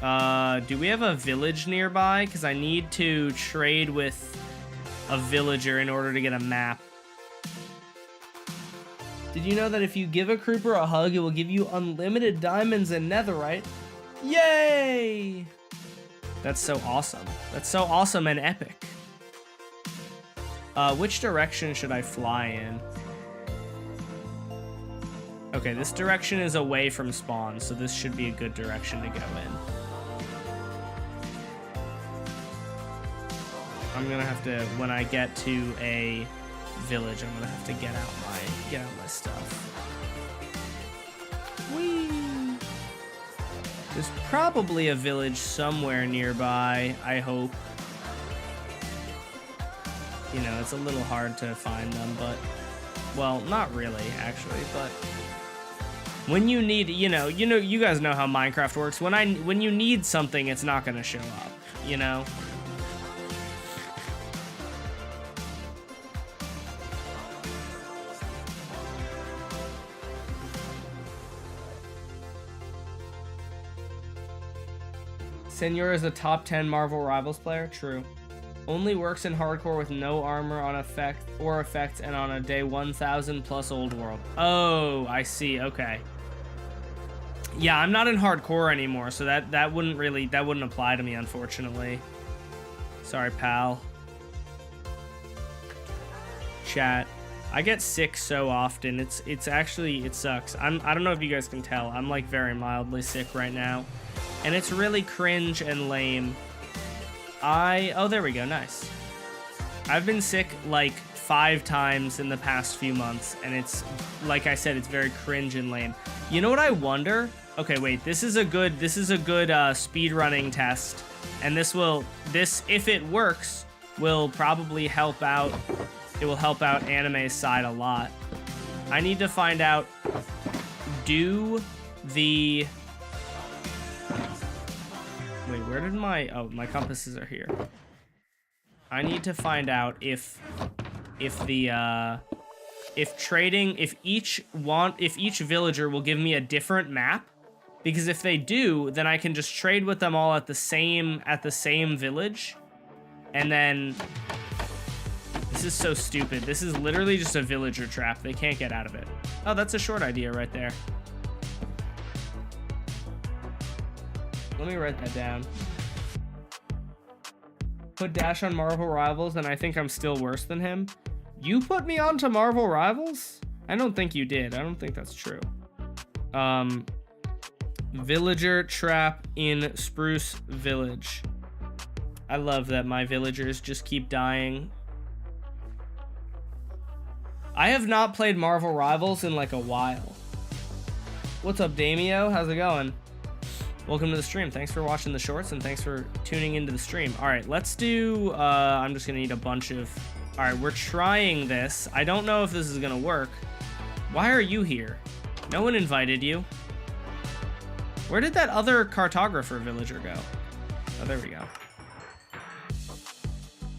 Do we have a village nearby? Because I need to trade with a villager in order to get a map. Did you know that if you give a creeper a hug, it will give you unlimited diamonds and netherite? Yay! That's so awesome. That's so awesome and epic. Which direction should I fly in? Okay, this direction is away from spawn, so this should be a good direction to go in. I'm gonna have to, when I get to a village, I'm gonna have to get out my stuff. Whee! There's probably a village somewhere nearby, I hope. You know, it's a little hard to find them, but, well, not really, actually, but when you need, you guys know how Minecraft works. When you need something, it's not gonna show up, you know? Senor is a top 10 Marvel Rivals player? True. Only works in hardcore with no armor on effects and on a day 1000 plus old world. Oh, I see. Okay. Yeah, I'm not in hardcore anymore, so that wouldn't apply to me, unfortunately. Sorry, pal. Chat. I get sick so often. It's actually, it sucks. I don't know if you guys can tell. I'm like very mildly sick right now. And it's really cringe and lame. Oh, there we go. Nice. I've been sick like 5 times in the past few months, and it's, like I said, it's very cringe and lame. You know what I wonder? Okay, wait. This is a good speed running test, and this, if it works, will probably help out. It will help out anime's side a lot. I need to find out. Wait, where did my compasses are here. I need to find out if each villager will give me a different map, because if they do, then I can just trade with them all at the same village. And then this is so stupid. This is literally just a villager trap. They can't get out of it. Oh, that's a short idea right there. Let me write that down. Put Dash on Marvel Rivals, and I think I'm still worse than him. You put me onto Marvel Rivals? I don't think you did. I don't think that's true. Villager trap in Spruce Village. I love that my villagers just keep dying. I have not played Marvel Rivals in like a while. What's up, Damio? How's it going? Welcome to the stream. Thanks for watching the shorts and thanks for tuning into the stream. All right, let's do, I'm just gonna need a bunch of, all right, we're trying this. I don't know if this is gonna work. Why are you here? No one invited you. Where did that other cartographer villager go? Oh, there we go.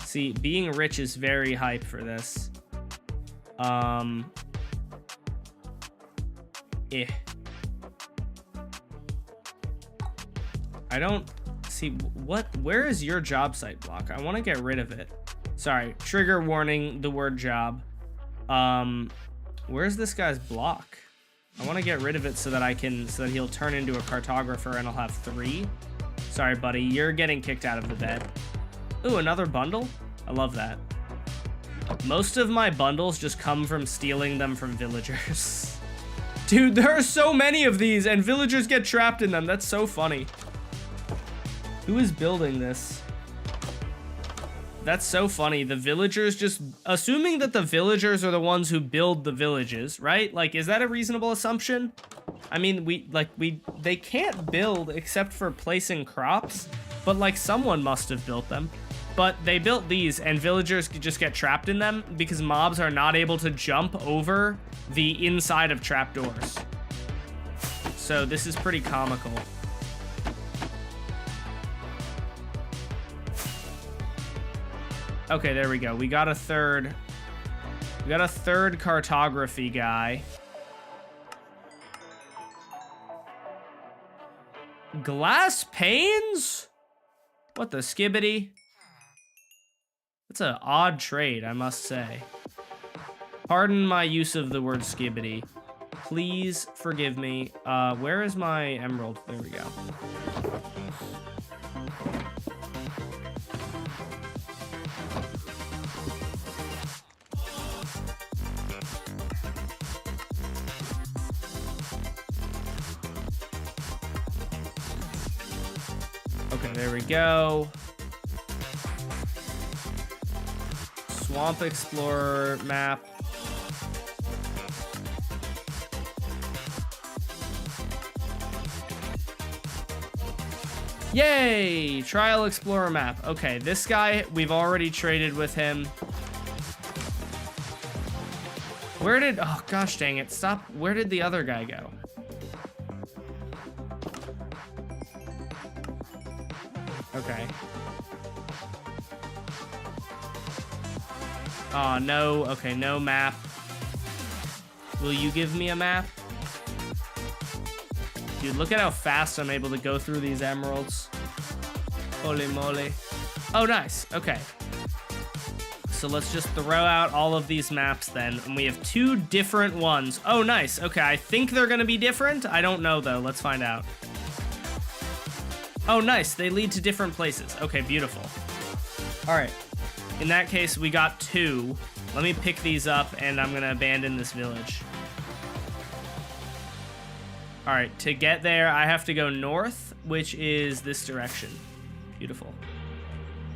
See, being rich is very hype for this. I don't see where is your job site block? I want to get rid of it. Sorry, trigger warning, the word job. Where's this guy's block? I want to get rid of it so that he'll turn into a cartographer and I'll have 3. Sorry, buddy, you're getting kicked out of the bed. Ooh, another bundle? I love that. Most of my bundles just come from stealing them from villagers. Dude, there are so many of these and villagers get trapped in them. That's so funny. Who is building this? That's so funny. The villagers just... Assuming that the villagers are the ones who build the villages, right? Like, is that a reasonable assumption? I mean, they can't build except for placing crops, but like someone must have built them. But they built these and villagers just get trapped in them because mobs are not able to jump over the inside of trapdoors. So this is pretty comical. Okay, there we go. We got a third cartography guy. Glass panes? What the skibbity? That's an odd trade, I must say. Pardon my use of the word skibbity. Please forgive me. Where is my emerald? There we go. Okay, there we go. Swamp Explorer map. Yay! Trial Explorer map. Okay, this guy, we've already traded with him. Where did... Oh, gosh dang it. Stop. Where did the other guy go? Okay. Oh, no. Okay, no map. Will you give me a map? Dude, look at how fast I'm able to go through these emeralds. Holy moly. Oh, nice. Okay. So let's just throw out all of these maps then. And we have 2 different ones. Oh, nice. Okay, I think they're going to be different. I don't know, though. Let's find out. Oh, nice. They lead to different places. Okay, beautiful. All right. In that case, we got 2. Let me pick these up, and I'm going to abandon this village. All right, to get there, I have to go north, which is this direction. Beautiful.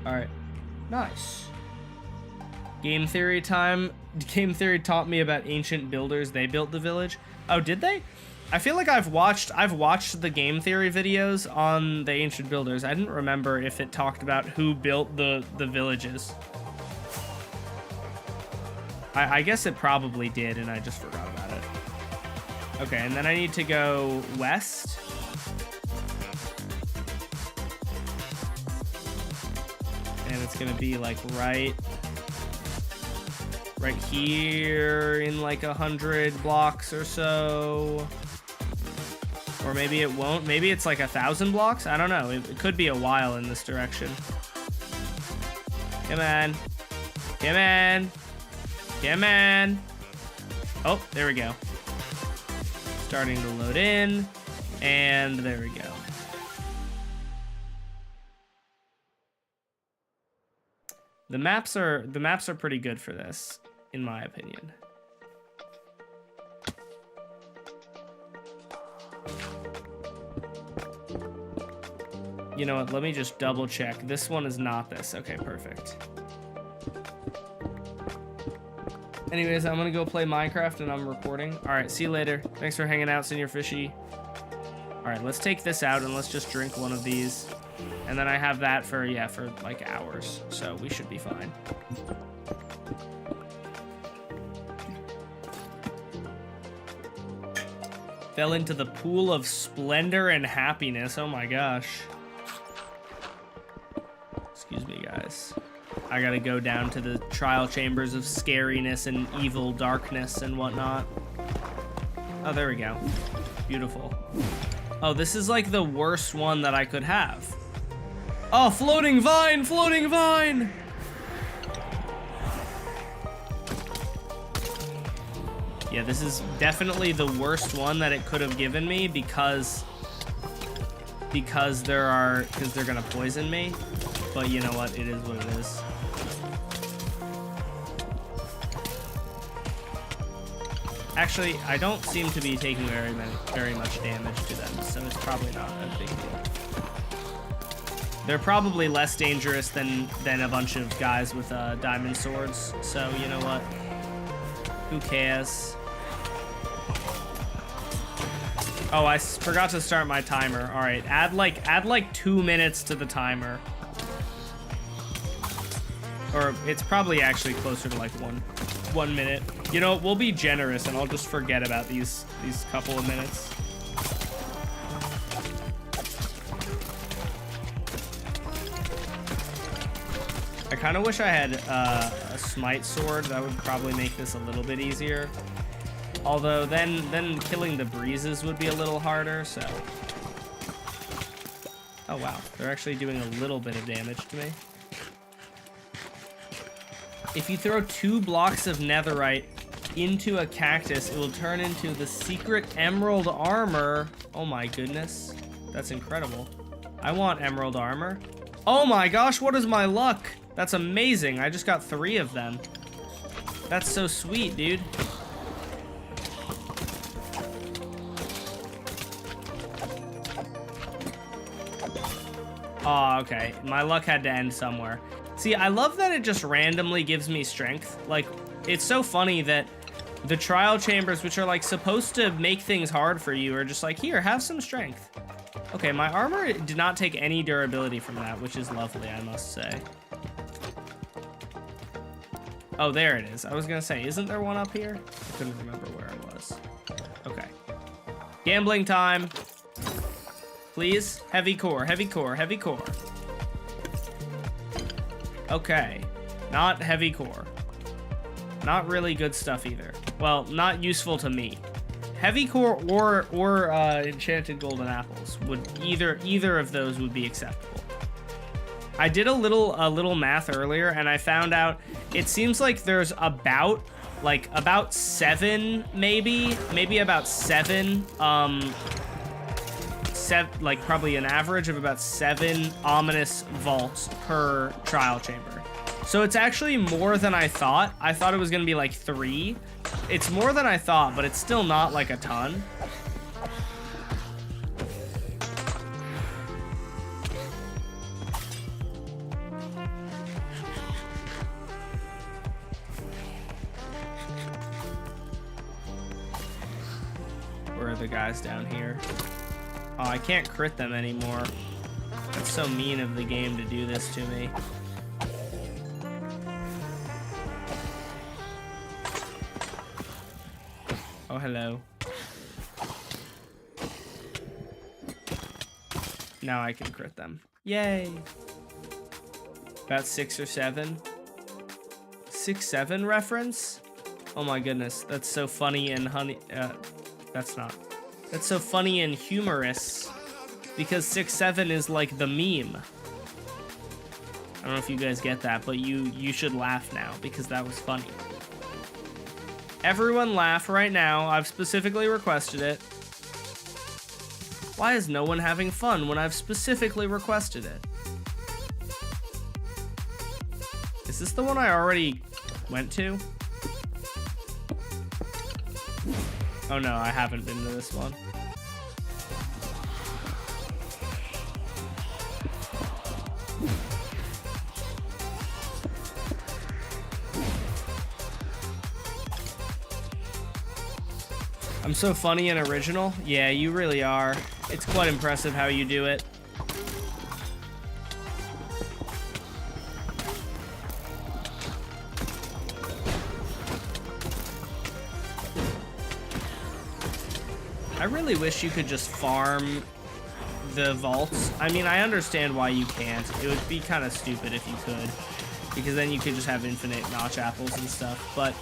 All right. Nice. Game theory time. Game theory taught me about ancient builders. They built the village. Oh, did they? I feel like I've watched the game theory videos on the ancient builders. I didn't remember if it talked about who built the villages. I guess it probably did, and I just forgot about it. Okay, and then I need to go west. And it's gonna be like right here in like 100 blocks or so. Or maybe it won't. Maybe it's like 1,000 blocks. I don't know. It could be a while in this direction. Come on. Come on. Come on. Oh, there we go. Starting to load in. And there we go. The maps are pretty good for this, in my opinion. You know what? Let me just double check. This one is not this. Okay, perfect. Anyways, I'm gonna go play Minecraft and I'm recording. All right, see you later. Thanks for hanging out, Senior Fishy. All right, let's take this out and let's just drink one of these. And then I have that for, yeah, for like hours. So we should be fine. Fell into the pool of splendor and happiness. Oh my gosh. Excuse me, guys. I gotta go down to the trial chambers of scariness and evil darkness and whatnot. Oh, there we go. Beautiful. Oh, this is like the worst one that I could have. Oh, floating vine, floating vine! Yeah, this is definitely the worst one that it could have given me because they're gonna poison me. But you know what? It is what it is. Actually, I don't seem to be taking very much damage to them, so it's probably not a big deal. They're probably less dangerous than a bunch of guys with diamond swords. So you know what? Who cares? Oh, I forgot to start my timer. All right, add like 2 minutes to the timer. Or it's probably actually closer to like one minute. You know, we'll be generous and I'll just forget about these couple of minutes. I kind of wish I had a smite sword. That would probably make this a little bit easier. Although then killing the breezes would be a little harder, so. Oh wow, they're actually doing a little bit of damage to me. If you throw 2 blocks of netherite into a cactus, it will turn into the secret emerald armor. Oh my goodness, that's incredible. I want emerald armor. Oh my gosh, what is my luck? That's amazing. I just got 3 of them. That's so sweet, dude. Oh, okay. My luck had to end somewhere. See, I love that it just randomly gives me strength. Like, it's so funny that the trial chambers, which are like supposed to make things hard for you, are just like, here, have some strength. Okay, my armor did not take any durability from that, which is lovely, I must say. Oh, there it is. I was gonna say, isn't there one up here? I couldn't remember where it was. Okay. Gambling time. Please. Heavy core, heavy core, heavy core. Okay. Not heavy core. Not really good stuff either. Well, not useful to me. Heavy core or enchanted golden apples would either of those would be acceptable. I did a little math earlier and I found out it seems like there's about 7 maybe about 7 like probably an average of about 7 ominous vaults per trial chamber. So it's actually more than I thought. I thought it was gonna be like 3. It's more than I thought, but it's still not like a ton. Where are the guys down here? Oh, I can't crit them anymore. That's so mean of the game to do this to me. Oh, hello. Now I can crit them. Yay! About 6 or 7. 6-7 reference? Oh my goodness, that's so funny and that's so funny and humorous because 6-7 is like the meme. I don't know if you guys get that, but you should laugh now because that was funny. Everyone laugh right now. I've specifically requested it. Why is no one having fun when I've specifically requested it? Is this the one I already went to? Oh no, I haven't been to this one. I'm so funny and original. Yeah, you really are. It's quite impressive how you do it. I really wish you could just farm the vaults. I mean, I understand why you can't. It would be kind of stupid if you could, because then you could just have infinite notch apples and stuff. But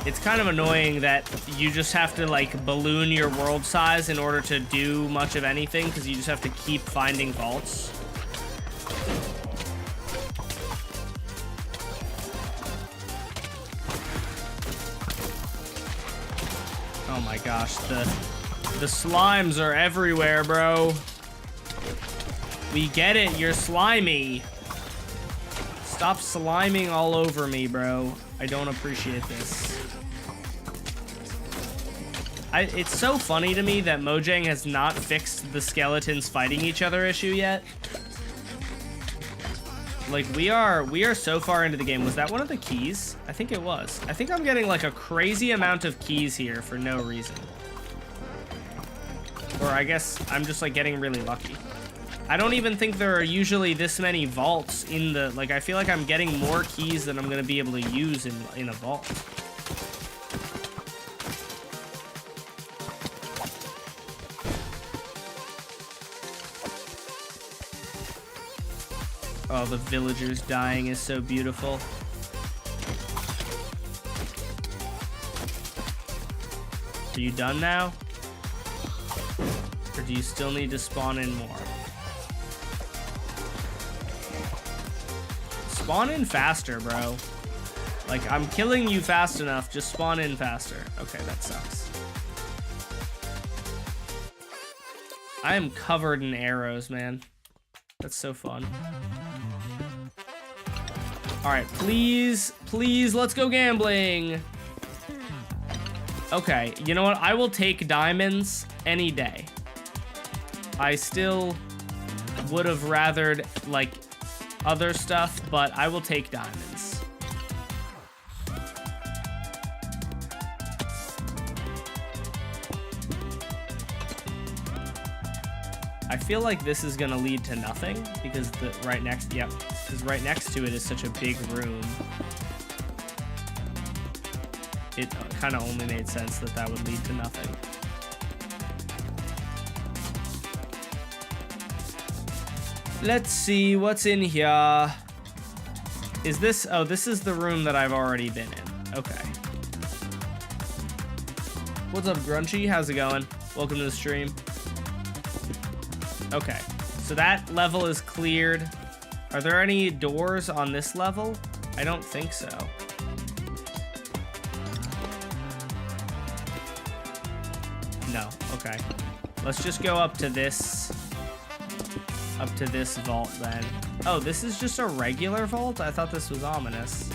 it's kind of annoying that you just have to like balloon your world size in order to do much of anything, because you just have to keep finding vaults. Oh my gosh, the slimes are everywhere, bro. We get it, you're slimy. Stop sliming all over me, bro. I don't appreciate this. It's so funny to me that Mojang has not fixed the skeletons fighting each other issue yet. Like, we are so far into the game. Was that one of the keys? I think it was. I think I'm getting like a crazy amount of keys here for no reason. Or I guess I'm just like getting really lucky. I don't even think there are usually this many vaults in the, like, I feel like I'm getting more keys than I'm gonna be able to use in a vault. Oh, the villagers dying is so beautiful. Are you done now? Or do you still need to spawn in more? Spawn in faster, bro. Like, I'm killing you fast enough. Just spawn in faster. Okay, that sucks. I am covered in arrows, man. That's so fun. All right, please, please, let's go gambling. Okay, you know what? I will take diamonds any day. I still would have rathered, like, other stuff, but I will take diamonds. I feel like this is gonna lead to nothing because the right next, yep, because right next to it is such a big room. It kind of only made sense that that would lead to nothing. Let's see what's in here. Is this, oh, this is the room that I've already been in. Okay. What's up, Grunchy? How's it going? Welcome to the stream. Okay, so that level is cleared. Are there any doors on this level? I don't think so. No, okay. Let's just go up to this vault then. Oh, this is just a regular vault? I thought this was ominous.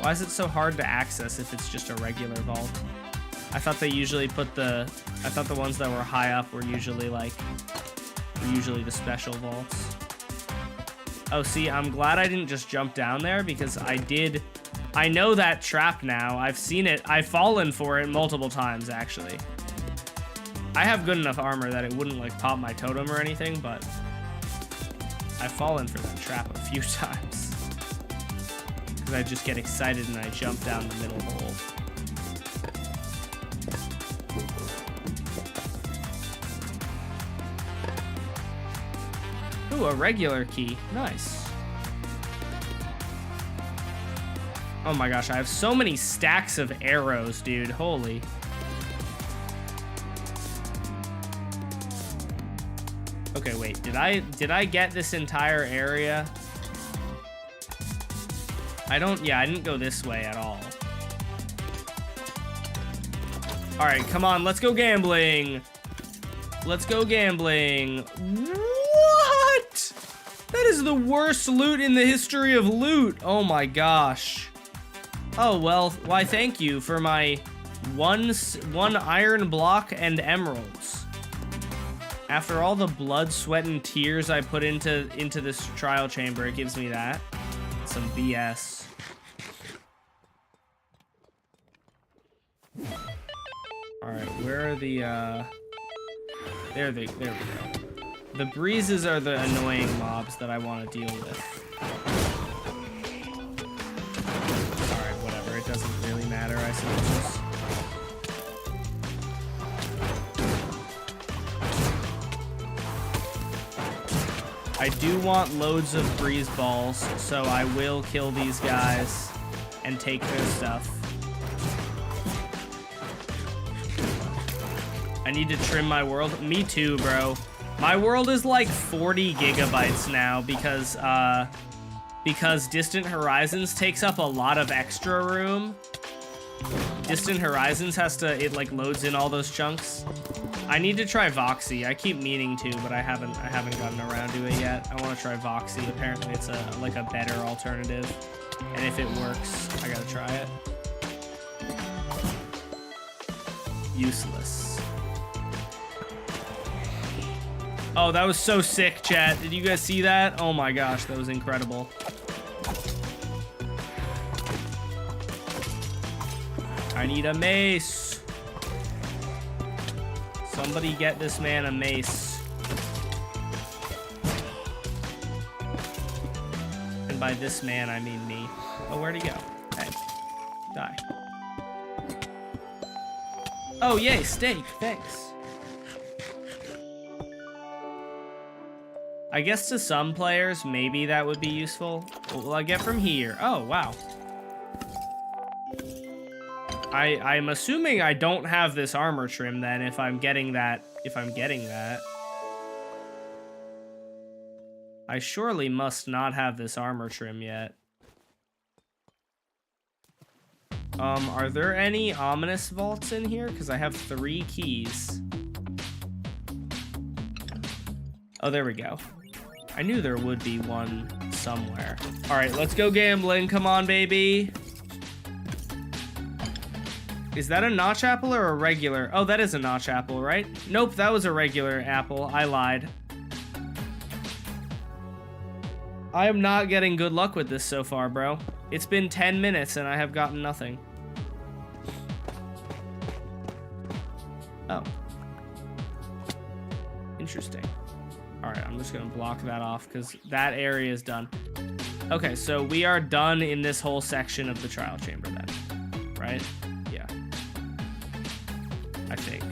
Why is it so hard to access if it's just a regular vault? I thought they usually put I thought the ones that were high up were usually like, usually the special vaults. Oh, see, I'm glad I didn't just jump down there because I know that trap now. I've seen it. I've fallen for it multiple times, actually. I have good enough armor that it wouldn't like pop my totem or anything, but I've fallen for that trap a few times. Because I just get excited and I jump down the middle hole. Ooh, a regular key. Nice. Oh my gosh, I have so many stacks of arrows, dude. Holy. Okay, wait. Did I get this entire area? Yeah, I didn't go this way at all. All right, come on. Let's go gambling. Let's go gambling. What? That is the worst loot in the history of loot. Oh my gosh. Oh, well, why thank you for my one iron block and emeralds. After all the blood, sweat, and tears I put into this trial chamber, it gives me that. Some BS. Alright, where are the, there we go. The breezes are the annoying mobs that I want to deal with. Alright, whatever. It doesn't really matter, I suppose. I do want loads of breeze balls, so I will kill these guys and take their stuff. I need to trim my world. Me too, bro. My world is like 40 gigabytes now because Distant Horizons takes up a lot of extra room. Distant Horizons it like loads in all those chunks. I need to try Voxy. I keep meaning to, but I haven't gotten around to it yet. I want to try Voxy. Apparently it's like a better alternative. And if it works, I gotta try it. Useless. Oh, that was so sick, chat. Did you guys see that? Oh my gosh, that was incredible. I need a mace. Somebody get this man a mace. And by this man, I mean me. Oh, where'd he go? Hey, die. Oh, yay, steak. Thanks. I guess to some players, maybe that would be useful. What will I get from here? Oh, wow. I'm assuming I don't have this armor trim then if I'm getting that. I surely must not have this armor trim yet. Are there any ominous vaults in here? Because I have 3 keys. Oh, there we go. I knew there would be one somewhere. All right, let's go gambling. Come on, baby. Is that a notch apple or a regular? Oh, that is a notch apple, right? Nope, that was a regular apple. I lied. I am not getting good luck with this so far, bro. It's been 10 minutes and I have gotten nothing. Oh. Interesting. All right, I'm just gonna block that off because that area is done. Okay, so we are done in this whole section of the trial chamber then, right? Yeah. I think.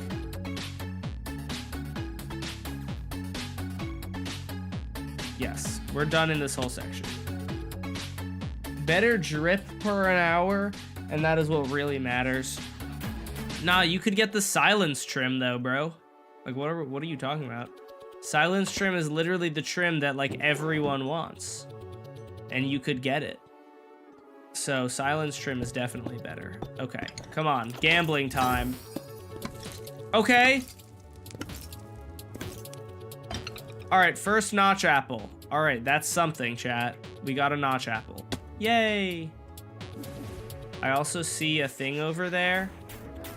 Yes, we're done in this whole section. Better drip per an hour, and that is what really matters. Nah, you could get the silence trim though, bro. Like, what are you talking about? Silence trim is literally the trim that like everyone wants, and you could get it. So silence trim is definitely better. Okay, come on, gambling time. Okay. All right, first notch apple. All right, that's something, chat. We got a notch apple. Yay. I also see a thing over there.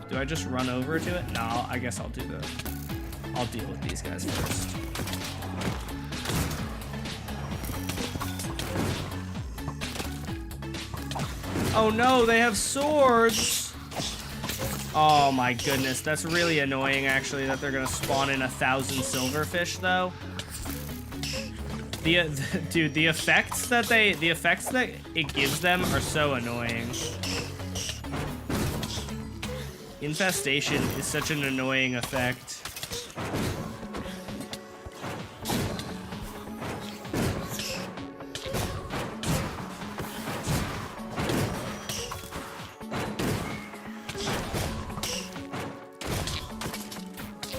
Do I just run over to it? No, I guess I'll deal with these guys first. Oh no, they have swords. Oh my goodness, that's really annoying actually that they're gonna spawn in 1,000 silverfish though. Dude, the effects that it gives them are so annoying. Infestation is such an annoying effect.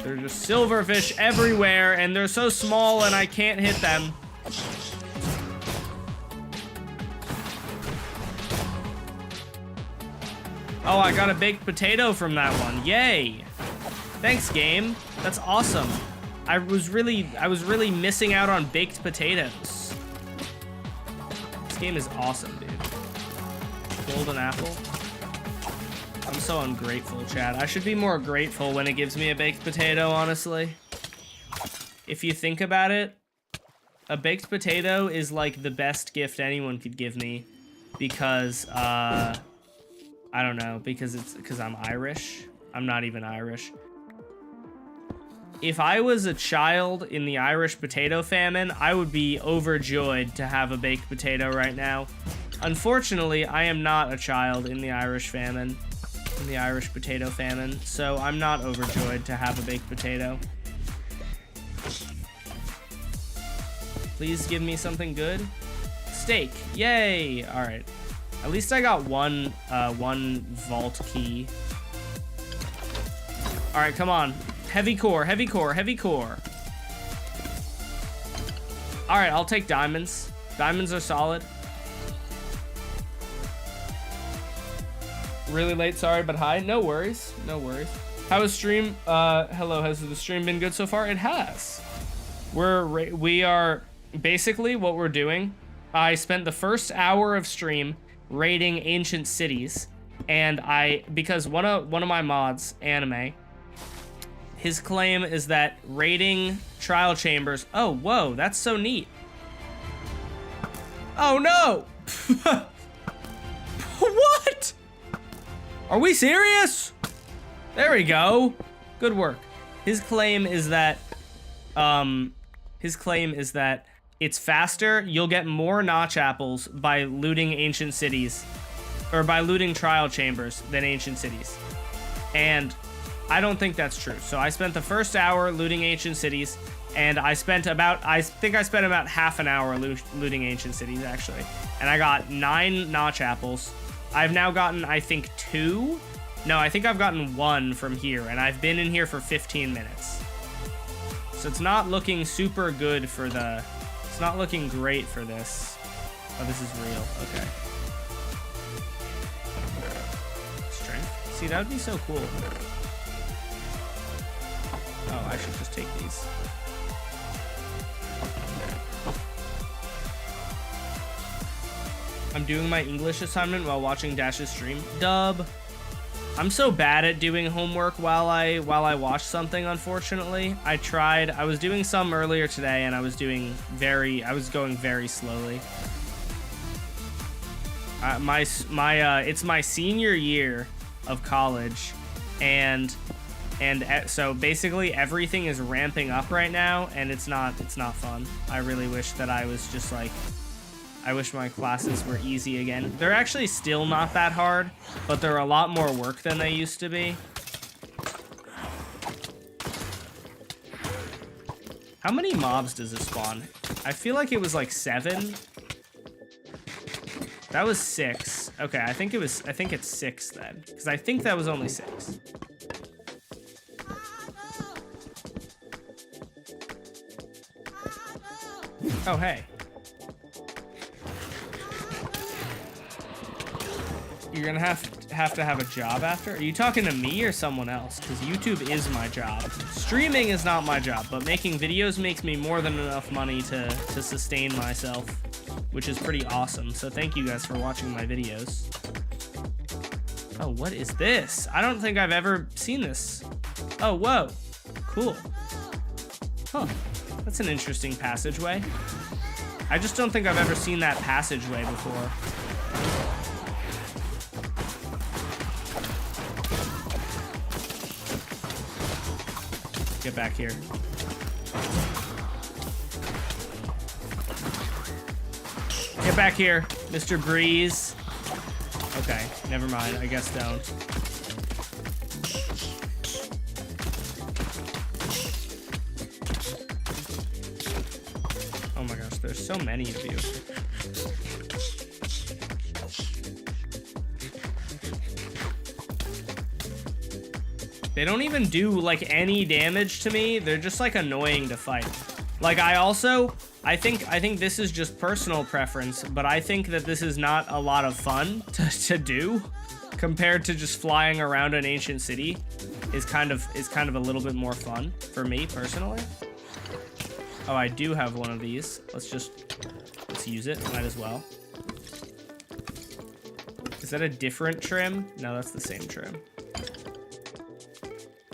There's just silverfish everywhere, and they're so small, and I can't hit them. Oh, I got a baked potato from that one. Yay. Thanks, game. That's awesome. I was really missing out on baked potatoes. This game is awesome, dude. Golden apple. I'm so ungrateful, Chad. I should be more grateful when it gives me a baked potato, honestly. If you think about it, a baked potato is like the best gift anyone could give me because, I don't know, because I'm Irish. I'm not even Irish. If I was a child in the Irish potato famine, I would be overjoyed to have a baked potato right now. Unfortunately, I am not a child in the Irish famine, in the Irish potato famine, so I'm not overjoyed to have a baked potato. Please give me something good. Steak, yay! All right, at least I got one vault key. All right, come on. Heavy core, heavy core, heavy core. All right, I'll take diamonds. Diamonds are solid. Really late, sorry, but hi. No worries, no worries. How is stream? Hello, has the stream been good so far? It has. We are basically what we're doing. I spent the first hour of stream raiding ancient cities, and because one of my mods, Anime, his claim is that raiding trial chambers. Oh, whoa, that's so neat. Oh no! What? Are we serious? There we go. Good work. His claim is that it's faster. You'll get more notch apples by looting ancient cities, or by looting trial chambers than ancient cities. And I don't think that's true. So I spent the first hour looting ancient cities, and I think I spent about half an hour looting ancient cities, actually. And I got 9 notch apples. I've now gotten, I think, 2. No, I think I've gotten 1 from here, and I've been in here for 15 minutes. So it's not looking super good for it's not looking great for this. Oh, this is real, okay. Strength? See, that would be so cool. Oh, I should just take these. I'm doing my English assignment while watching Dash's stream. Dub. I'm so bad at doing homework while I watch something, unfortunately. I was doing some earlier today, and I was going very slowly. It's my senior year of college, and so basically everything is ramping up right now, and it's not fun. I really wish that I was just like, I wish my classes were easy again. They're actually still not that hard, but they're a lot more work than they used to be. How many mobs does it spawn? I feel like it was like 7. That was 6. Okay, I think it's 6 then, because I think that was only 6. Oh, hey. You're gonna have to have a job after? Are you talking to me or someone else? Because YouTube is my job. Streaming is not my job, but making videos makes me more than enough money to sustain myself, which is pretty awesome. So thank you guys for watching my videos. Oh, what is this? I don't think I've ever seen this. Oh, whoa. Cool. Huh. That's an interesting passageway. I just don't think I've ever seen that passageway before. Get back here. Get back here, Mr. Breeze. Okay, never mind. I guess don't. Oh my gosh, there's so many of you. They don't even do like any damage to me. They're just like annoying to fight. Like I think this is just personal preference, but I think that this is not a lot of fun to do compared to just flying around an ancient city is kind of a little bit more fun for me personally. Oh, I do have one of these. Let's use it. Might as well. Is that a different trim? No, that's the same trim.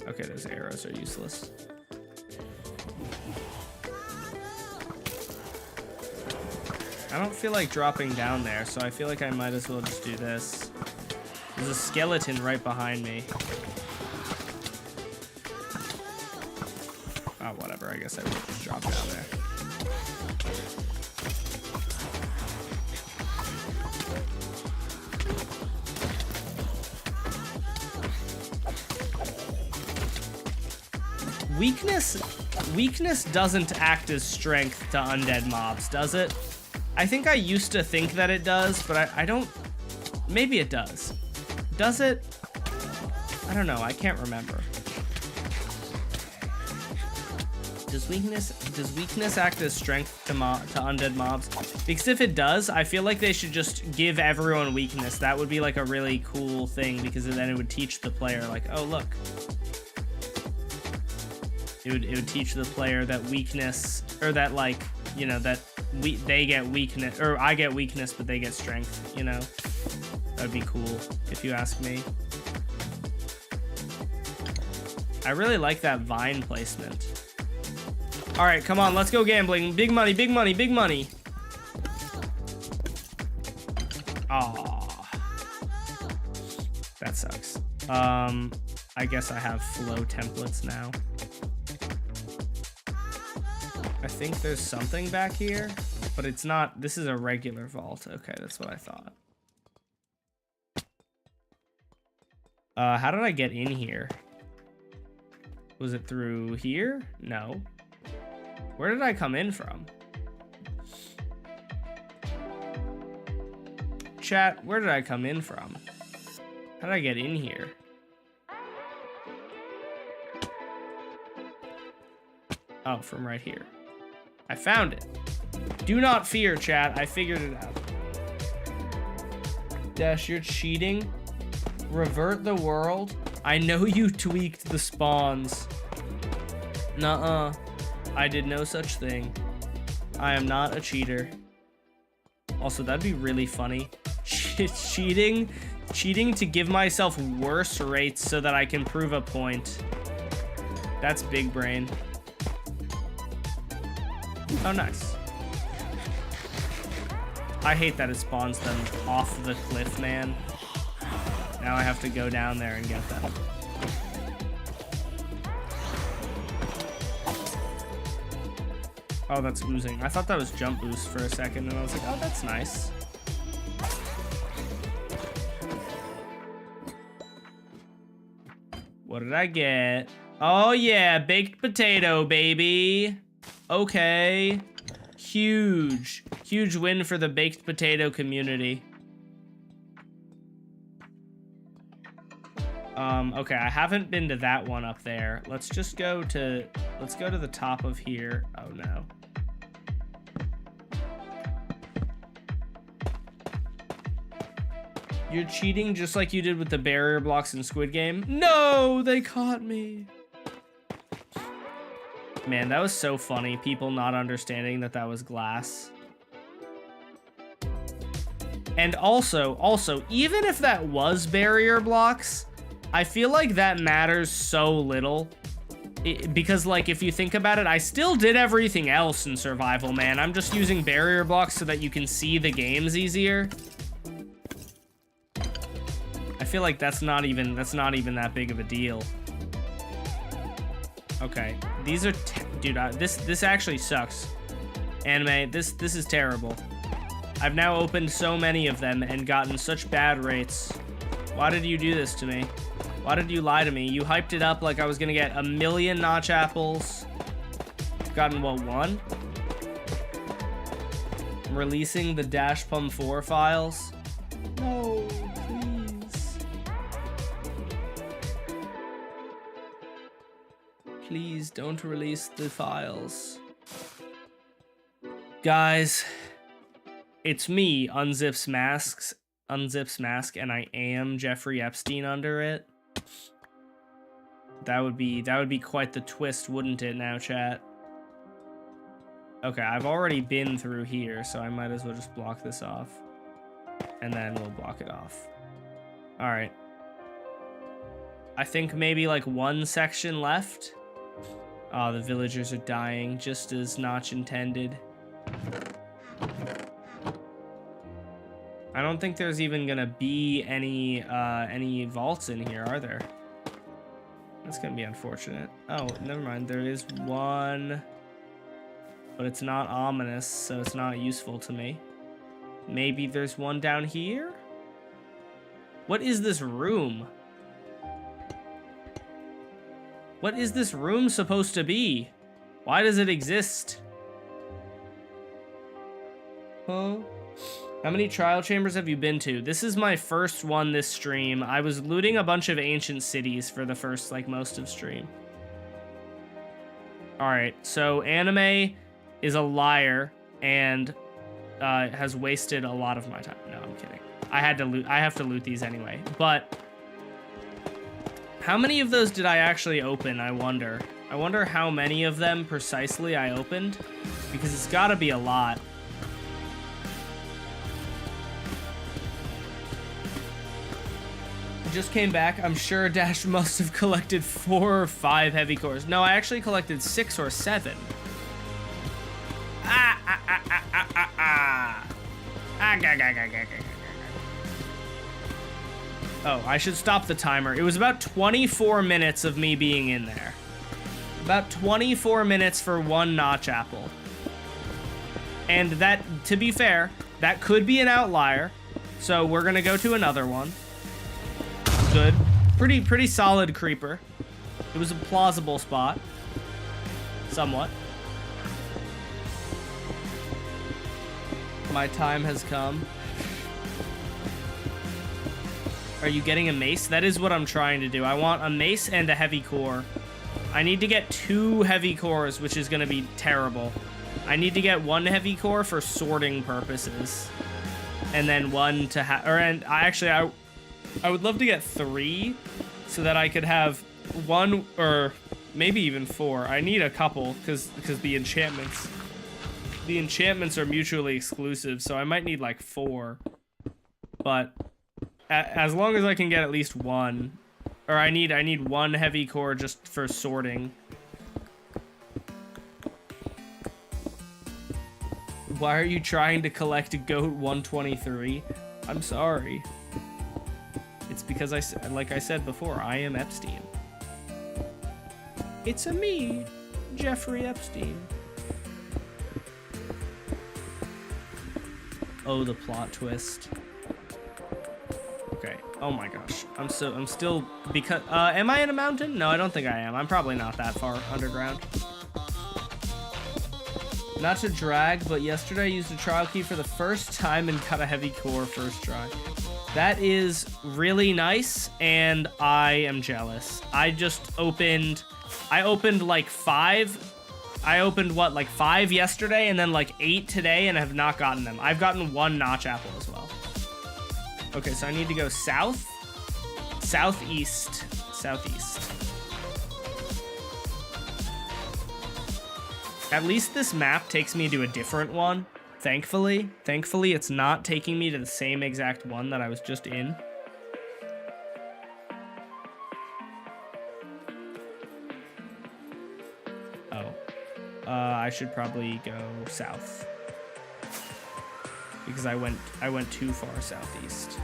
Okay, those arrows are useless. I don't feel like dropping down there, so I feel like I might as well just do this. There's a skeleton right behind me. Oh, whatever. I guess I would just drop down there. Weakness doesn't act as strength to undead mobs, does it? I think I used to think that it does, but I don't... Maybe it does. Does it? I don't know. I can't remember. Does weakness act as strength to undead mobs? Because if it does, I feel like they should just give everyone weakness. That would be like a really cool thing, because then it would teach the player like, oh, look. It would teach the player that weakness, or that, like, you know, that they get weakness, or I get weakness, but they get strength, you know? That would be cool, if you ask me. I really like that vine placement. All right, come on, let's go gambling. Big money, big money, big money. Aw. That sucks. I guess I have flow templates now. I think there's something back here, but it's not. This is a regular vault. Okay, that's what I thought. How did I get in here? Was it through here? No. Where did I come in from? Chat, where did I come in from? How did I get in here? Oh, from right here. I found it. Do not fear, chat. I figured it out. Dash, you're cheating. Revert the world. I know you tweaked the spawns. Nuh-uh. I did no such thing. I am not a cheater. Also, that'd be really funny. Cheating to give myself worse rates so that I can prove a point. That's big brain. Oh, nice. I hate that it spawns them off the cliff, man. Now I have to go down there and get them. Oh, that's oozing. I thought that was jump boost for a second, and I was like, oh, that's nice. What did I get? Oh, yeah, baked potato, baby. Okay. Huge win for the baked potato community. Okay, I haven't been to that one up there. Let's go to the top of here. Oh no. You're cheating just like you did with the barrier blocks in Squid Game? No, they caught me. Man, that was so funny. People not understanding that was glass. And also, even if that was barrier blocks, I feel like that matters so little. Because, like, if you think about it, I still did everything else in survival, man. I'm just using barrier blocks so that you can see the games easier. I feel like that's not even that big of a deal. Okay, these are dude. This actually sucks. Anime, this is terrible. I've now opened so many of them and gotten such bad rates. Why did you do this to me? Why did you lie to me? You hyped it up like I was gonna get 1,000,000 notch apples. I've gotten what, 1? I'm releasing the Dash Pum 4 files. No, please. Please don't release the files. Guys, it's me, Unzips Mask, and I am Jeffrey Epstein under it. That would be quite the twist, wouldn't it now, chat? Okay, I've already been through here, so I might as well just block this off. And then we'll block it off. Alright. I think maybe like 1 section left. Oh, the villagers are dying, just as Notch intended. I don't think there's even gonna be any vaults in here, are there? That's gonna be unfortunate. Oh, never mind. There is one, but it's not ominous, so it's not useful to me. Maybe there's one down here? What is this room? What is this room supposed to be? Why does it exist? Huh? How many trial chambers have you been to? This is my first one this stream. I was looting a bunch of ancient cities for the first, like, most of stream. Alright, so anime is a liar and has wasted a lot of my time. No, I'm kidding. I have to loot these anyway. But how many of those did I actually open, I wonder? I wonder how many of them precisely I opened, because it's gotta be a lot. Just came back. I'm sure Dash must have collected 4 or 5 heavy cores. No, I actually collected 6 or 7. Oh, I should stop the timer. It was about 24 minutes of me being in there. About 24 minutes for one notch apple. And that, to be fair, that could be an outlier. So we're gonna go to another one. Good. Pretty solid creeper. It was a plausible spot. Somewhat. My time has come. Are you getting a mace? That is what I'm trying to do. I want a mace and a heavy core. I need to get 2 heavy cores, which is going to be terrible. I need to get 1 heavy core for sorting purposes. And then 1 to have... I would love to get 3 so that I could have 1 or maybe even 4. I need a couple because the enchantments are mutually exclusive, so I might need like 4. But as long as I can get at least 1, or I need 1 heavy core just for sorting. Why are you trying to collect Goat 123? I'm sorry. It's because like I said before, I am Epstein. It's a me, Jeffrey Epstein. Oh, the plot twist. Okay. Oh my gosh. I'm still because am I in a mountain? No, I don't think I am. I'm probably not that far underground. Not to drag, but yesterday I used a trial key for the first time and got a heavy core first try. That is really nice, and I am jealous. I opened like 5. I opened, what, like 5 yesterday, and then like 8 today, and have not gotten them. I've gotten 1 notch apple as well. Okay, so I need to go south, southeast. At least this map takes me to a different one. Thankfully, it's not taking me to the same exact one that I was just in. Oh. I should probably go south. Because I went too far southeast.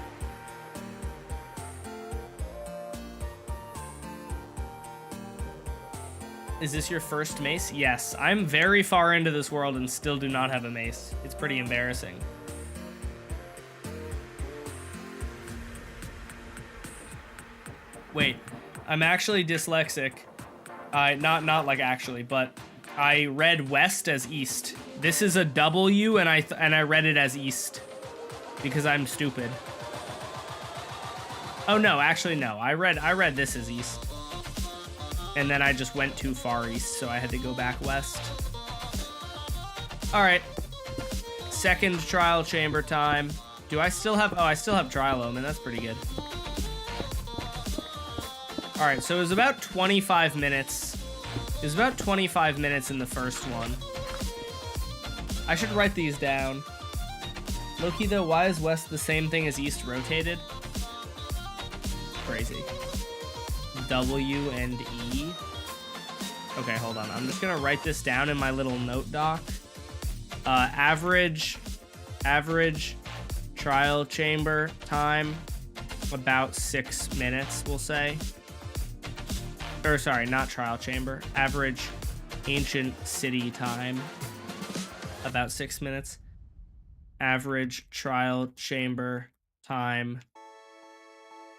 Is this your first mace? Yes, I'm very far into this world and still do not have a mace. It's pretty embarrassing. Wait, I'm actually dyslexic. Not like actually, but I read west as east. This is a W, and I read it as east because I'm stupid. Oh no, actually no. I read this as east. And then I just went too far east, so I had to go back west. All right. Second trial chamber time. Do I still have... Oh, I still have trial omen. That's pretty good. All right, so it was about 25 minutes. It was about 25 minutes in the first one. I should write these down. Loki, though, why is west the same thing as east rotated? Crazy. W and E. Okay, hold on. I'm just gonna write this down in my little note doc. Average trial chamber time, about 6 minutes, we'll say. Or sorry, not trial chamber. Average ancient city time, about 6 minutes. Average trial chamber time.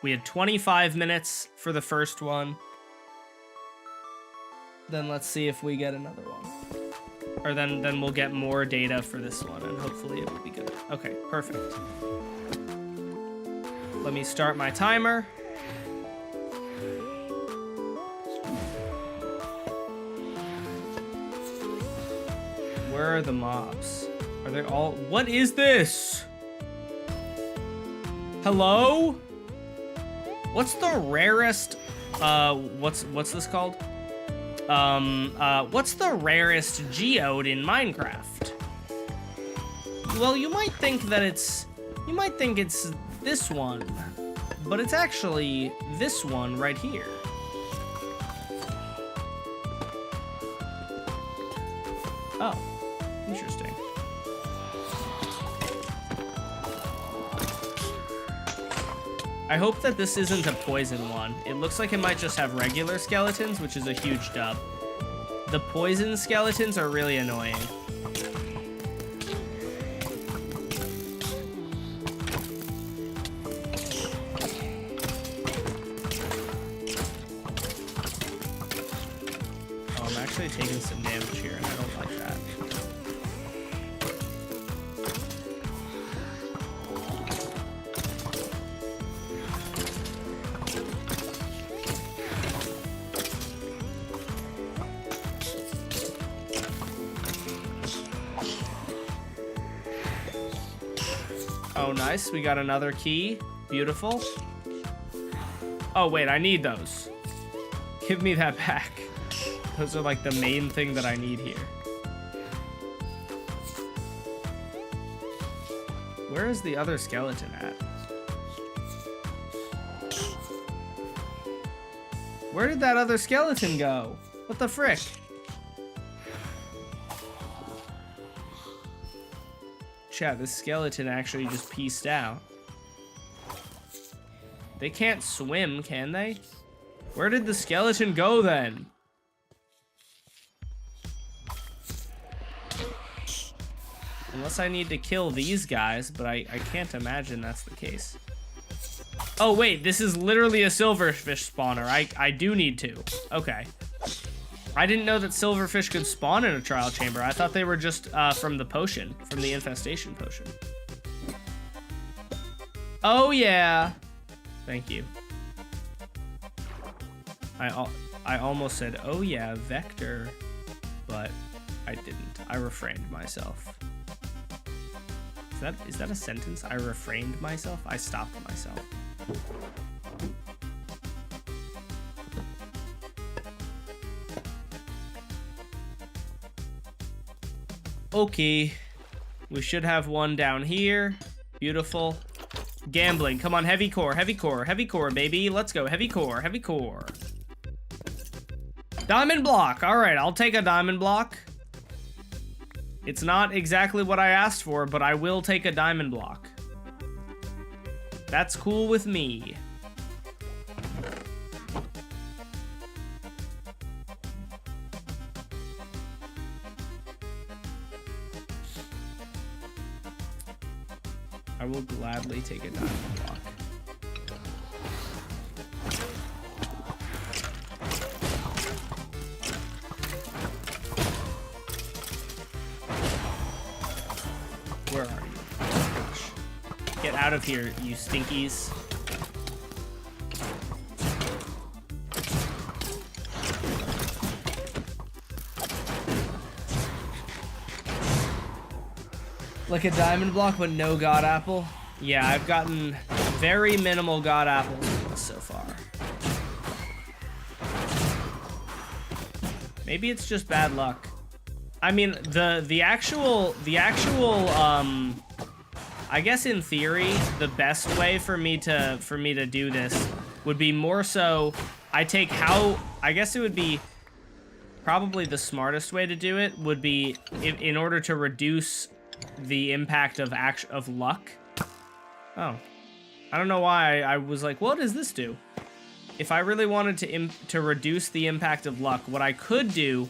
We had 25 minutes for the first one. Then let's see if we get another one. Or then we'll get more data for this one, and hopefully it will be good. Okay, perfect. Let me start my timer. Where are the mobs? Are they all... What is this? Hello? What's the rarest... what's this called? What's the rarest geode in Minecraft? Well, you might think it's this one, but it's actually this one right here. Oh, interesting. I hope that this isn't a poison one. It looks like it might just have regular skeletons, which is a huge dub. The poison skeletons are really annoying. Oh, I'm actually taking some damage here, and I don't like that. Oh, nice. We got another key. Beautiful. Oh, wait. I need those. Give me that back. Those are like the main thing that I need here. Where is the other skeleton at? Where did that other skeleton go? What the frick? Chat, this skeleton actually just pieced out. They can't swim, can they? Where did the skeleton go then? Unless I need to kill these guys, but I can't imagine that's the case. Oh wait, this is literally a silverfish spawner. I do need to. Okay. I didn't know that silverfish could spawn in a trial chamber. I thought they were just from the potion, from the infestation potion. Oh yeah. Thank you. I almost said, oh yeah, vector, but I didn't. I refrained myself. Is that a sentence? I refrained myself? I stopped myself. Okay, we should have one down here. Beautiful. Gambling, come on, heavy core, baby. Let's go, heavy core. Diamond block, all right, I'll take a diamond block. It's not exactly what I asked for, but I will take a diamond block. That's cool with me. I will gladly take a diamond block. Where are you? Get out of here, you stinkies. Like a diamond block, but no god apple. Yeah, I've gotten very minimal god apples so far. Maybe it's just bad luck. I mean, the actual I guess in theory, the best way for me to do this would be more so I guess it would be probably the smartest way to do it would be in order to reduce the impact of luck. Oh, I don't know why I was like, what does this do? if I really wanted to reduce the impact of luck, what I could do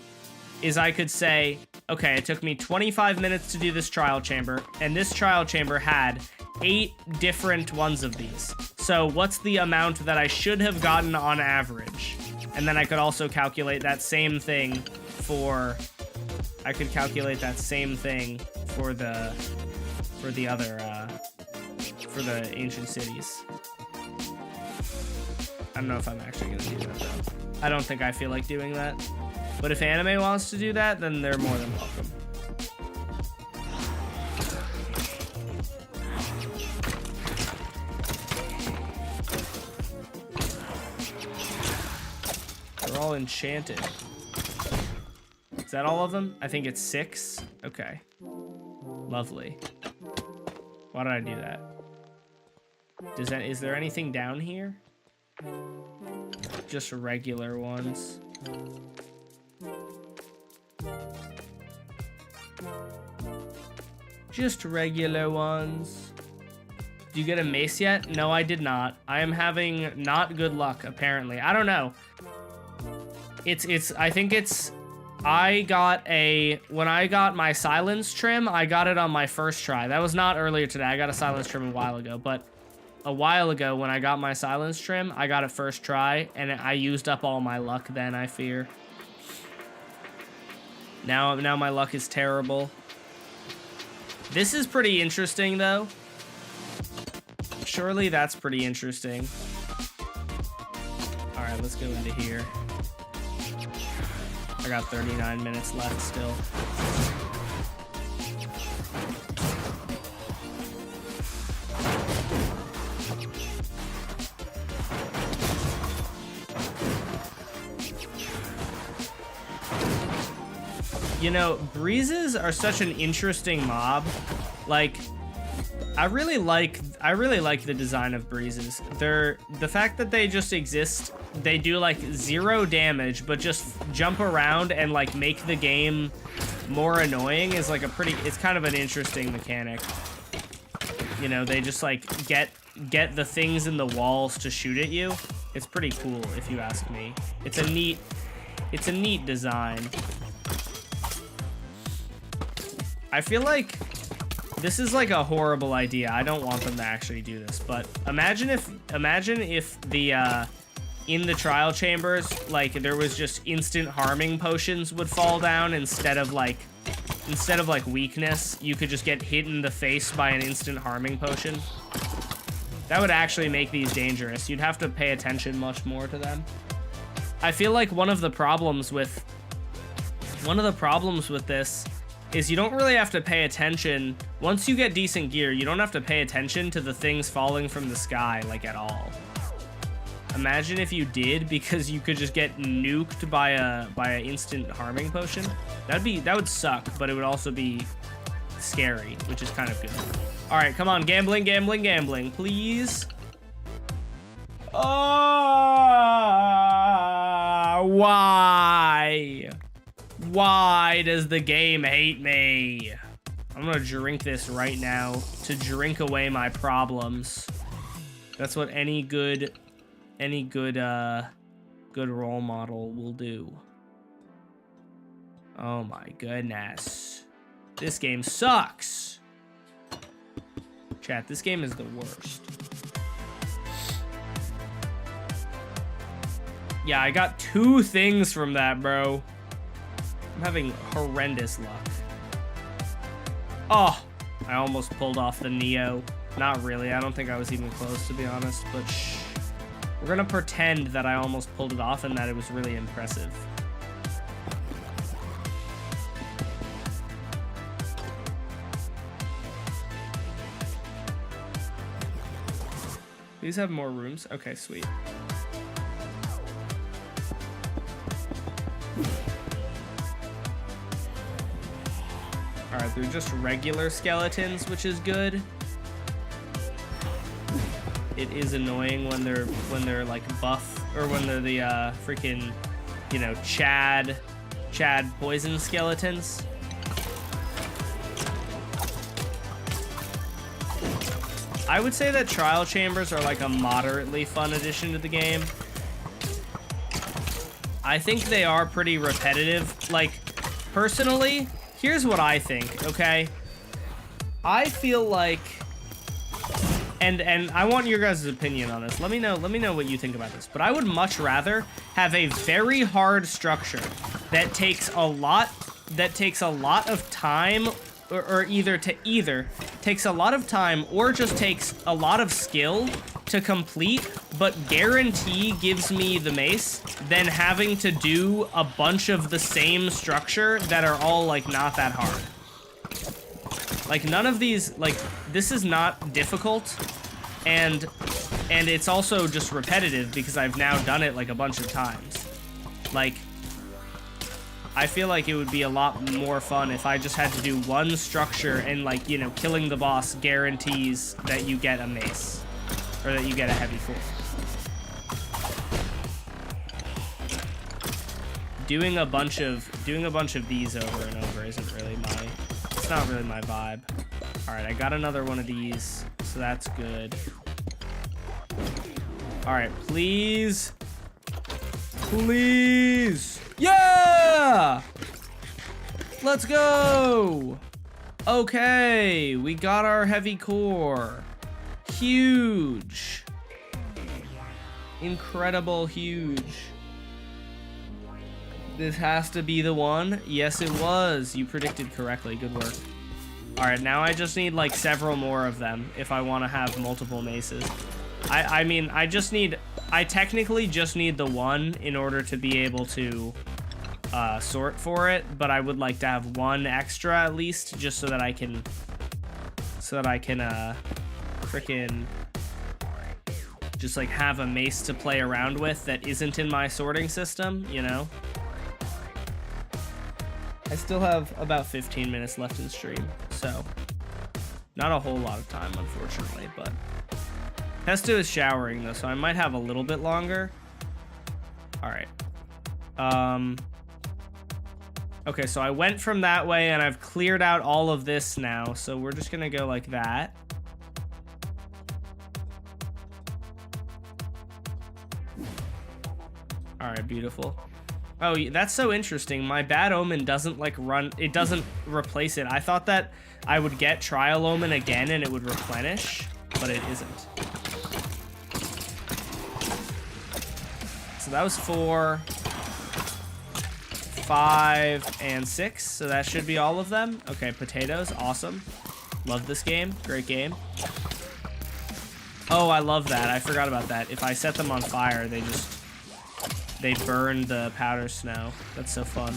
is I could say, okay, it took me 25 minutes to do this trial chamber, and this trial chamber had 8 different ones of these. So what's the amount that I should have gotten on average? And then I could also calculate that same thing for... I could calculate that same thing for the ancient cities. I don't know if I'm actually gonna do that though. I don't think I feel like doing that. But if anime wants to do that, then they're more than welcome. They're all enchanted. Is that all of them? I think it's 6. Okay. Lovely. Why did I do that? Is there anything down here? Just regular ones. Just regular ones. Do you get a mace yet? No, I did not. I am having not good luck, apparently. I don't know. I think it's... when I got my silence trim, I got it on my first try. That was not earlier today. I got a silence trim a while ago, but a while ago when I got my silence trim, I got it first try, and I used up all my luck then, I fear. Now my luck is terrible. This is pretty interesting, though. Surely that's pretty interesting. All right, let's go into here. I got 39 minutes left still. You know, breezes are such an interesting mob. Like, I really like the design of breezes. The fact that they just exist, they do like 0 damage, but just jump around and like make the game more annoying is like it's kind of an interesting mechanic. You know, they just like get the things in the walls to shoot at you. It's pretty cool if you ask me. It's a neat design. I feel like this is like a horrible idea. I don't want them to actually do this, but imagine if the in the trial chambers, like there was just instant harming potions would fall down instead of like weakness. You could just get hit in the face by an instant harming potion. That would actually make these dangerous. You'd have to pay attention much more to them. I feel like one of the problems with this is you don't really have to pay attention. Once you get decent gear, you don't have to pay attention to the things falling from the sky, like, at all. Imagine if you did, because you could just get nuked by a instant harming potion. That would suck, but it would also be scary, which is kind of good. All right, come on, gambling, gambling, gambling, please. Why? Why does the game hate me? I'm gonna drink this right now to drink away my problems. That's what any good role model will do. Oh my goodness. This game sucks. Chat, this game is the worst. Yeah, I got 2 things from that, bro. I'm having horrendous luck. Oh, I almost pulled off the Neo. Not really, I don't think I was even close, to be honest, but shh. We're gonna pretend that I almost pulled it off and that it was really impressive. These have more rooms? Okay, sweet. Alright, they're just regular skeletons, which is good. It is annoying when they're like buff, or when they're the freaking, you know, Chad poison skeletons. I would say that trial chambers are like a moderately fun addition to the game. I think they are pretty repetitive. Like, personally, here's what I think, okay? I feel like, and I want your guys' opinion on this. Let me know what you think about this. But I would much rather have a very hard structure that takes a lot of time, or either takes a lot of time or just takes a lot of skill to complete, but guarantee gives me the mace, than having to do a bunch of the same structure that are all like not that hard. Like, none of these, like, this is not difficult, and it's also just repetitive because I've now done it like a bunch of times. Like, I feel like it would be a lot more fun if I just had to do one structure and, like, you know, killing the boss guarantees that you get a mace, or that you get a heavy core. Doing a bunch of these over and over isn't really it's not really my vibe. All right, I got another one of these, so that's good. All right, please. Please. Yeah! Let's go! Okay, we got our heavy core. Huge. Incredible huge. This has to be the one. Yes, it was. You predicted correctly. Good work. All right, now I just need like several more of them if I want to have multiple maces. I mean, I technically just need the one in order to be able to sort for it, but I would like to have one extra at least, just so that I can frickin' just like have a mace to play around with that isn't in my sorting system, you know? I still have about 15 minutes left in stream, so not a whole lot of time, unfortunately, but Pesto is showering though, so I might have a little bit longer. All right. Okay, so I went from that way and I've cleared out all of this now, so we're just gonna go like that. All right, beautiful. Oh, that's so interesting. My Bad Omen doesn't like run, it doesn't replace it. I thought that I would get Trial Omen again and it would replenish, but it isn't. So that was 4, 5, and 6. So that should be all of them. Okay, potatoes, awesome. Love this game, great game. Oh, I love that, I forgot about that. If I set them on fire, they burn the powder snow. That's so fun.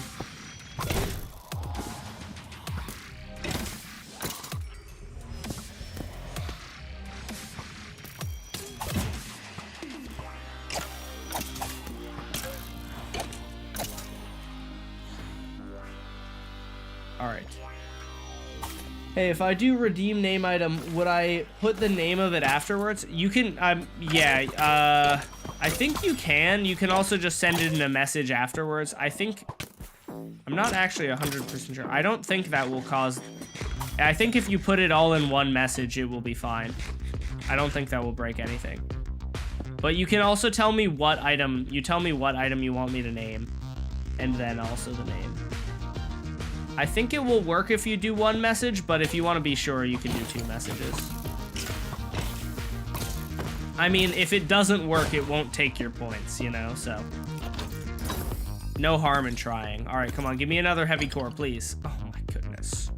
All right. Hey, if I do redeem name item, would I put the name of it afterwards? You can, yeah, I think you can. You can also just send it in a message afterwards. I'm not actually 100% sure. I don't think that will cause, I think if you put it all in one message, it will be fine. I don't think that will break anything. But you can also tell me what item, you want me to name, and then also the name. I think it will work if you do one message, but if you want to be sure, you can do 2 messages. I mean, if it doesn't work, it won't take your points, you know, so. No harm in trying. All right, come on, give me another heavy core, please. Oh my goodness.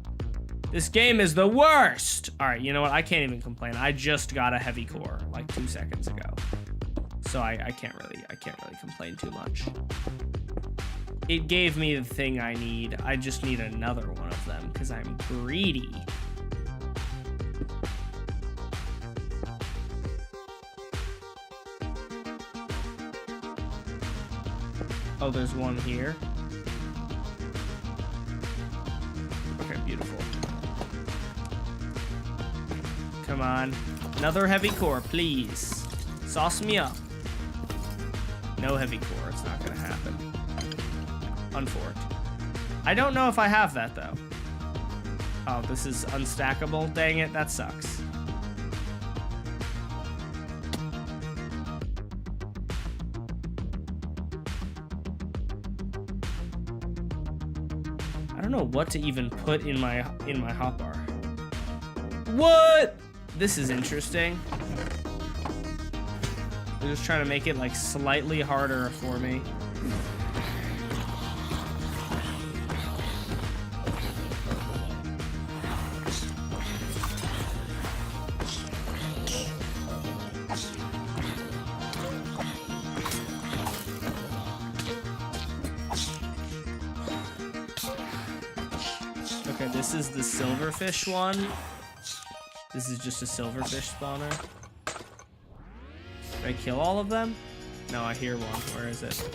This game is the worst. All right, you know what? I can't even complain. I just got a heavy core like 2 seconds ago. So I can't really complain too much. It gave me the thing I need. I just need another one of them because I'm greedy. Oh, there's one here. Okay, beautiful. Come on. Another heavy core, please. Sauce me up. No heavy core, it's not gonna happen. Unforked. I don't know if I have that, though. Oh, this is unstackable? Dang it, that sucks. don't know what to even put in my hotbar. What? This is interesting. They're just trying to make it like slightly harder for me. Okay, this is the silverfish one. This is just a silverfish spawner. Did I kill all of them? No, I hear one. Where is it?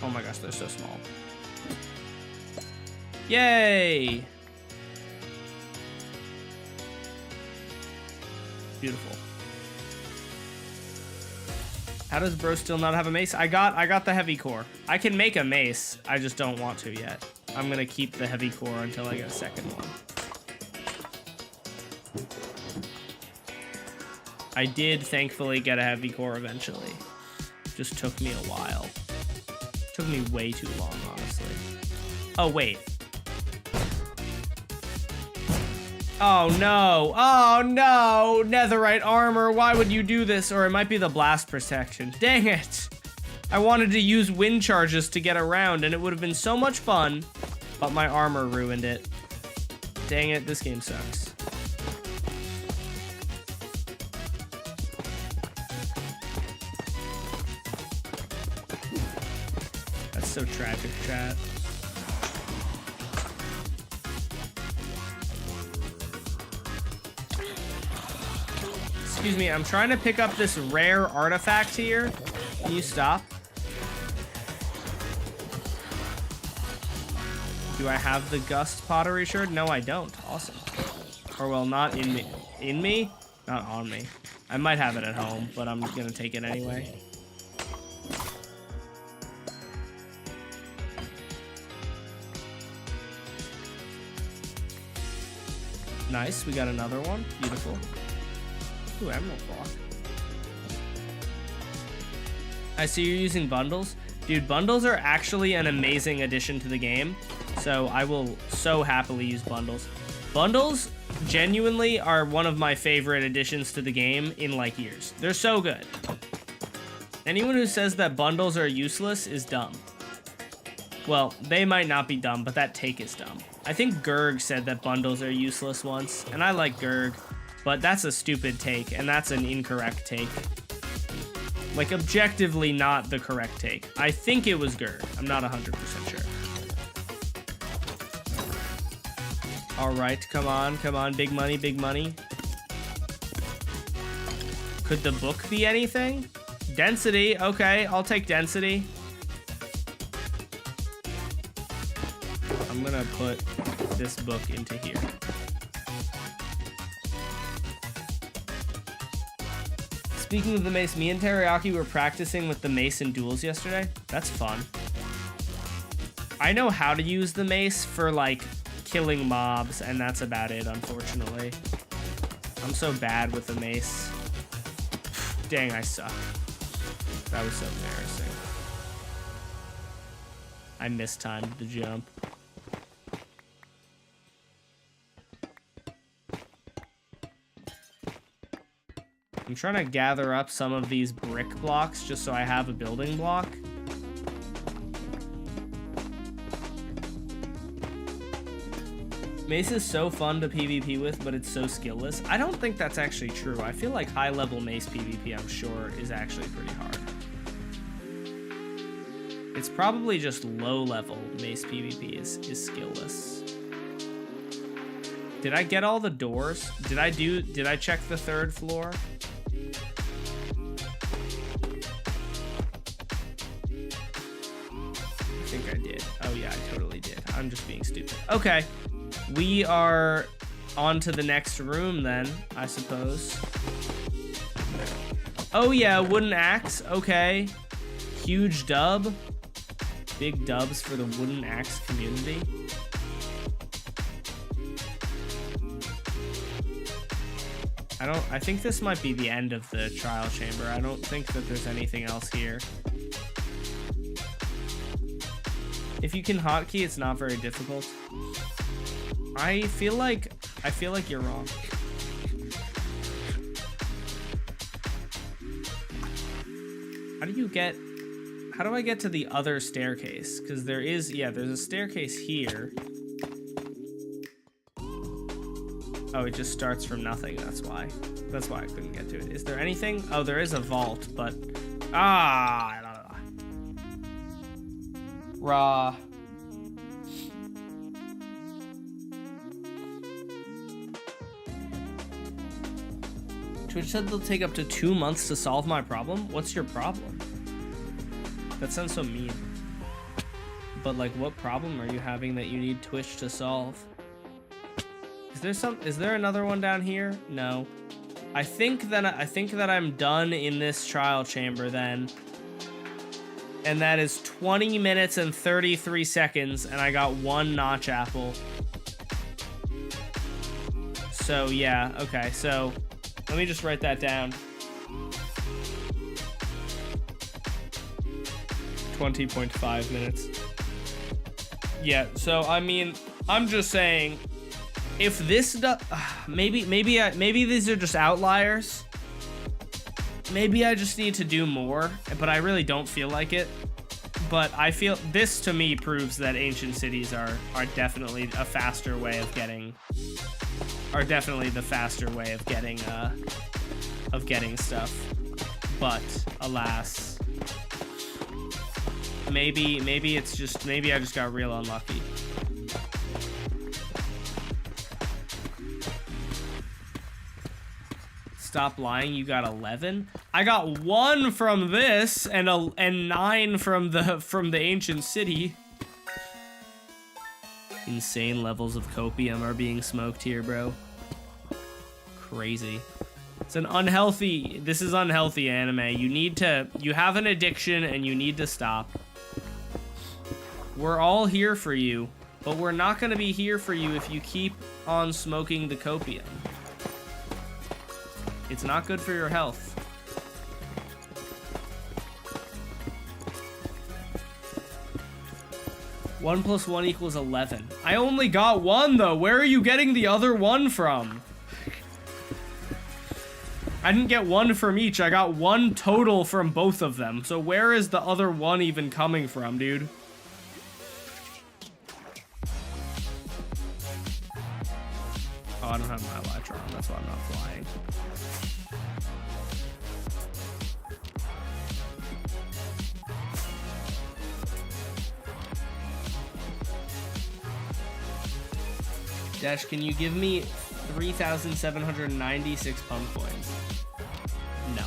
Oh my gosh, they're so small. Yay! Beautiful. How does bro still not have a mace? I got the heavy core. I can make a mace. I just don't want to yet. I'm gonna keep the heavy core until I get a second one. I did thankfully get a heavy core eventually. Just took me a while. Took me way too long, honestly. Oh, wait. Oh, no. Oh, no. Netherite armor. Why would you do this? Or it might be the blast protection. Dang it. I wanted to use wind charges to get around, and it would have been so much fun, but my armor ruined it. Dang it. This game sucks. That's so tragic, chat. Excuse me, I'm trying to pick up this rare artifact here. Can you stop? Do I have the Gust pottery shard? No, I don't. Awesome. Or, well, not in me. In me? Not on me. I might have it at home, but I'm gonna take it anyway. Nice, we got another one. Beautiful. Ooh, emerald block. I see you're using bundles. Dude, bundles are actually an amazing addition to the game. So I will so happily use bundles. Bundles genuinely are one of my favorite additions to the game in like years. They're so good. Anyone who says that bundles are useless is dumb. Well, they might not be dumb, but that take is dumb. I think Gerg said that bundles are useless once, and I like Gerg, but that's a stupid take, and that's an incorrect take. Like, objectively not the correct take. I think it was Gerg. I'm not 100% sure. All right, come on, come on. Big money, big money. Could the book be anything? Density, okay, I'll take density. I'm gonna put this book into here. Speaking of the mace, me and Teriyaki were practicing with the mace in duels yesterday. That's fun. I know how to use the mace for, like, killing mobs, and that's about it, unfortunately. I'm so bad with the mace. Dang, I suck. That was so embarrassing. I mistimed the jump. I'm trying to gather up some of these brick blocks just so I have a building block. Mace is so fun to PvP with, but it's so skillless. I don't think that's actually true. I feel like high-level Mace PvP, I'm sure, is actually pretty hard. It's probably just low-level Mace PvP is skillless. Did I get all the doors? Did I check the third floor? I think I did. Oh yeah, I totally did. I'm just being stupid. Okay. We are on to the next room then, I suppose. Oh yeah, wooden axe. Okay. Huge dub. Big dubs for the wooden axe community. I think this might be the end of the trial chamber. I don't think that there's anything else here. If you can hotkey, it's not very difficult. I feel like you're wrong. How do I get to the other staircase? Because there is, yeah, there's a staircase here. Oh, it just starts from nothing, that's why. That's why I couldn't get to it. Is there anything? Oh, there is a vault, but... Raw. Twitch said they'll take up to 2 months to solve my problem? What's your problem? That sounds so mean. But like, what problem are you having that you need Twitch to solve? Is there another one down here? No. I think that I'm done in this trial chamber then. And that is 20 minutes and 33 seconds, and I got 1 notch apple. So yeah, okay, so let me just write that down. 20.5 minutes. Yeah, so I mean, I'm just saying, if this maybe these are just outliers. Maybe I just need to do more, but I really don't feel like it. But I feel this to me proves that ancient cities are definitely a faster way of getting, are definitely the faster way of getting stuff. But alas, maybe it's just, maybe I just got real unlucky. Stop lying, you got 11? I got 1 from this and 9 from the ancient city. Insane levels of copium are being smoked here, bro. Crazy. It's an unhealthy, this is unhealthy anime. You have an addiction and you need to stop. We're all here for you, but we're not gonna be here for you if you keep on smoking the copium. It's not good for your health. One plus 1 equals 11. I only got 1 though. Where are you getting the other 1 from? I didn't get 1 from each. I got 1 total from both of them. So where is the other 1 even coming from, dude? Oh, I don't have my elytra on. That's why I'm not flying. Dash, can you give me 3,796 pump coins? No.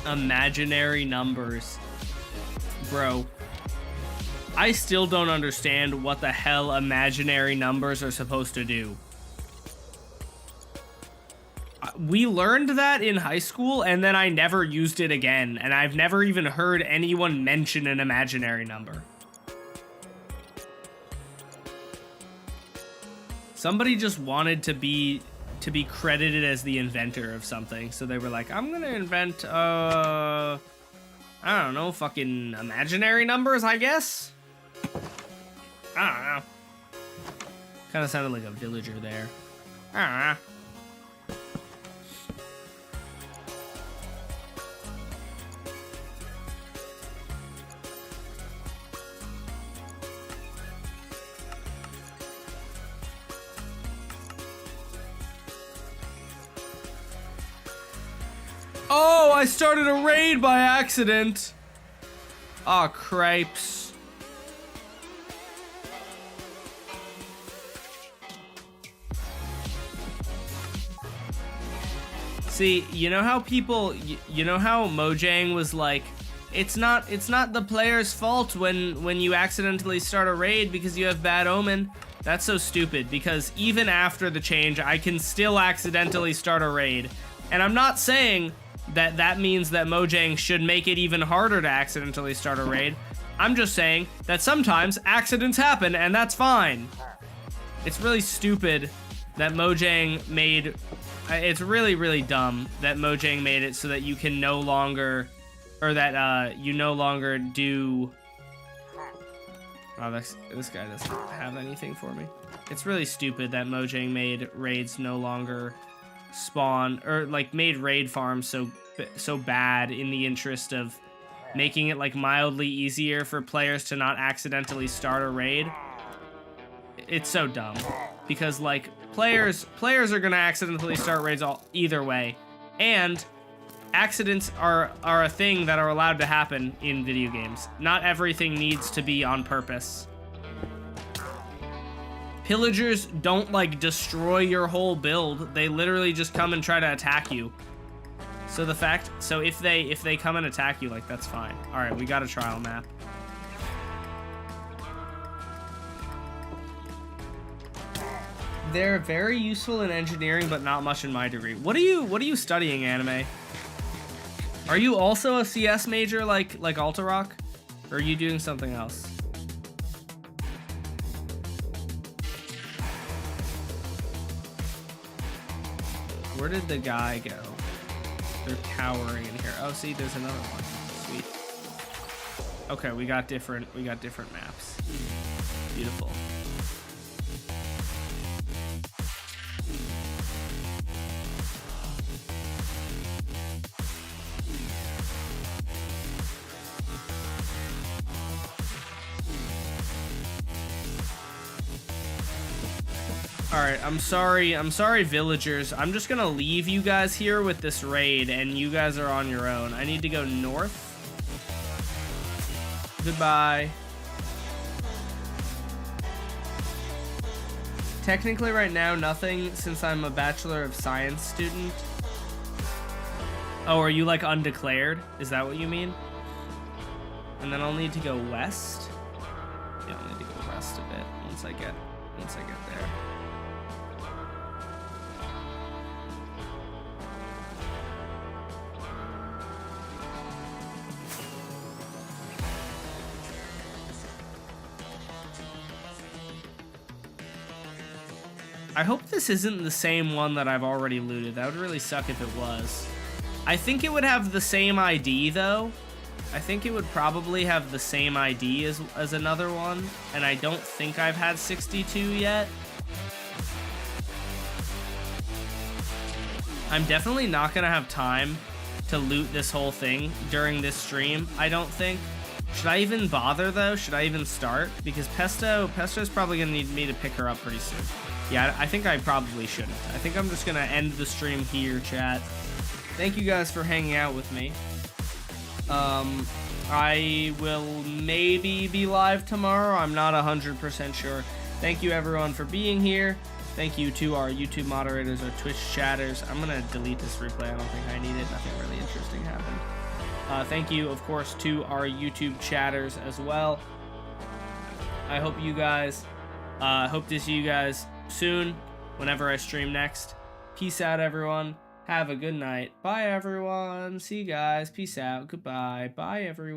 Imaginary numbers. Bro. I still don't understand what the hell imaginary numbers are supposed to do. We learned that in high school, and then I never used it again, and I've never even heard anyone mention an imaginary number. Somebody just wanted to be credited as the inventor of something, so they were like, I'm gonna invent, I don't know, fucking imaginary numbers, I guess? I don't know. Kind of sounded like a villager there. I don't know. Oh, I started a raid by accident. Aw, cripes. See, you know how people, you know how Mojang was like, it's not the player's fault when you accidentally start a raid because you have bad omen. That's so stupid, because even after the change, I can still accidentally start a raid. And I'm not saying that means that Mojang should make it even harder to accidentally start a raid. I'm just saying that sometimes accidents happen, and that's fine. It's really stupid that Mojang made... It's really, really dumb that Mojang made it so that you can no longer or that you no longer do. Oh, this guy doesn't have anything for me. It's really stupid that Mojang made raids no longer spawn, or like made raid farms so bad in the interest of making it like mildly easier for players to not accidentally start a raid. It's so dumb because like players are gonna accidentally start raids either way, and accidents are a thing that are allowed to happen in video games. Not everything needs to be on purpose. Pillagers don't like destroy your whole build. They literally just come and try to attack you. So if they come and attack you, like, that's fine. All right, we got a trial map. They're very useful in engineering, but not much in my degree. What are you studying, anime? Are you also a CS major like Altarock? Or are you doing something else? Where did the guy go? They're cowering in here. Oh, see, there's another one. Sweet. Okay, we got different maps. Beautiful. Alright, I'm sorry villagers. I'm just gonna leave you guys here with this raid and you guys are on your own. I need to go north. Goodbye. Technically right now, nothing since I'm a Bachelor of Science student. Oh, are you like undeclared? Is that what you mean? And then I'll need to go west. Yeah, I'll need to go west a bit once I get there. I hope this isn't the same one that I've already looted. That would really suck if it was. I think it would have the same ID, though. I think it would probably have the same ID as another one. And I don't think I've had 62 yet. I'm definitely not going to have time to loot this whole thing during this stream, I don't think. Should I even bother, though? Should I even start? Because Pesto's probably going to need me to pick her up pretty soon. Yeah, I think I probably shouldn't. I think I'm just going to end the stream here, chat. Thank you guys for hanging out with me. I will maybe be live tomorrow. I'm not 100% sure. Thank you, everyone, for being here. Thank you to our YouTube moderators, our Twitch chatters. I'm going to delete this replay. I don't think I need it. Nothing really interesting happened. Thank you, of course, to our YouTube chatters as well. I hope you guys, hope to see you guys soon whenever I stream next. Peace out, everyone. Have a good night. Bye, everyone. See you guys. Peace out. Goodbye. Bye, everyone.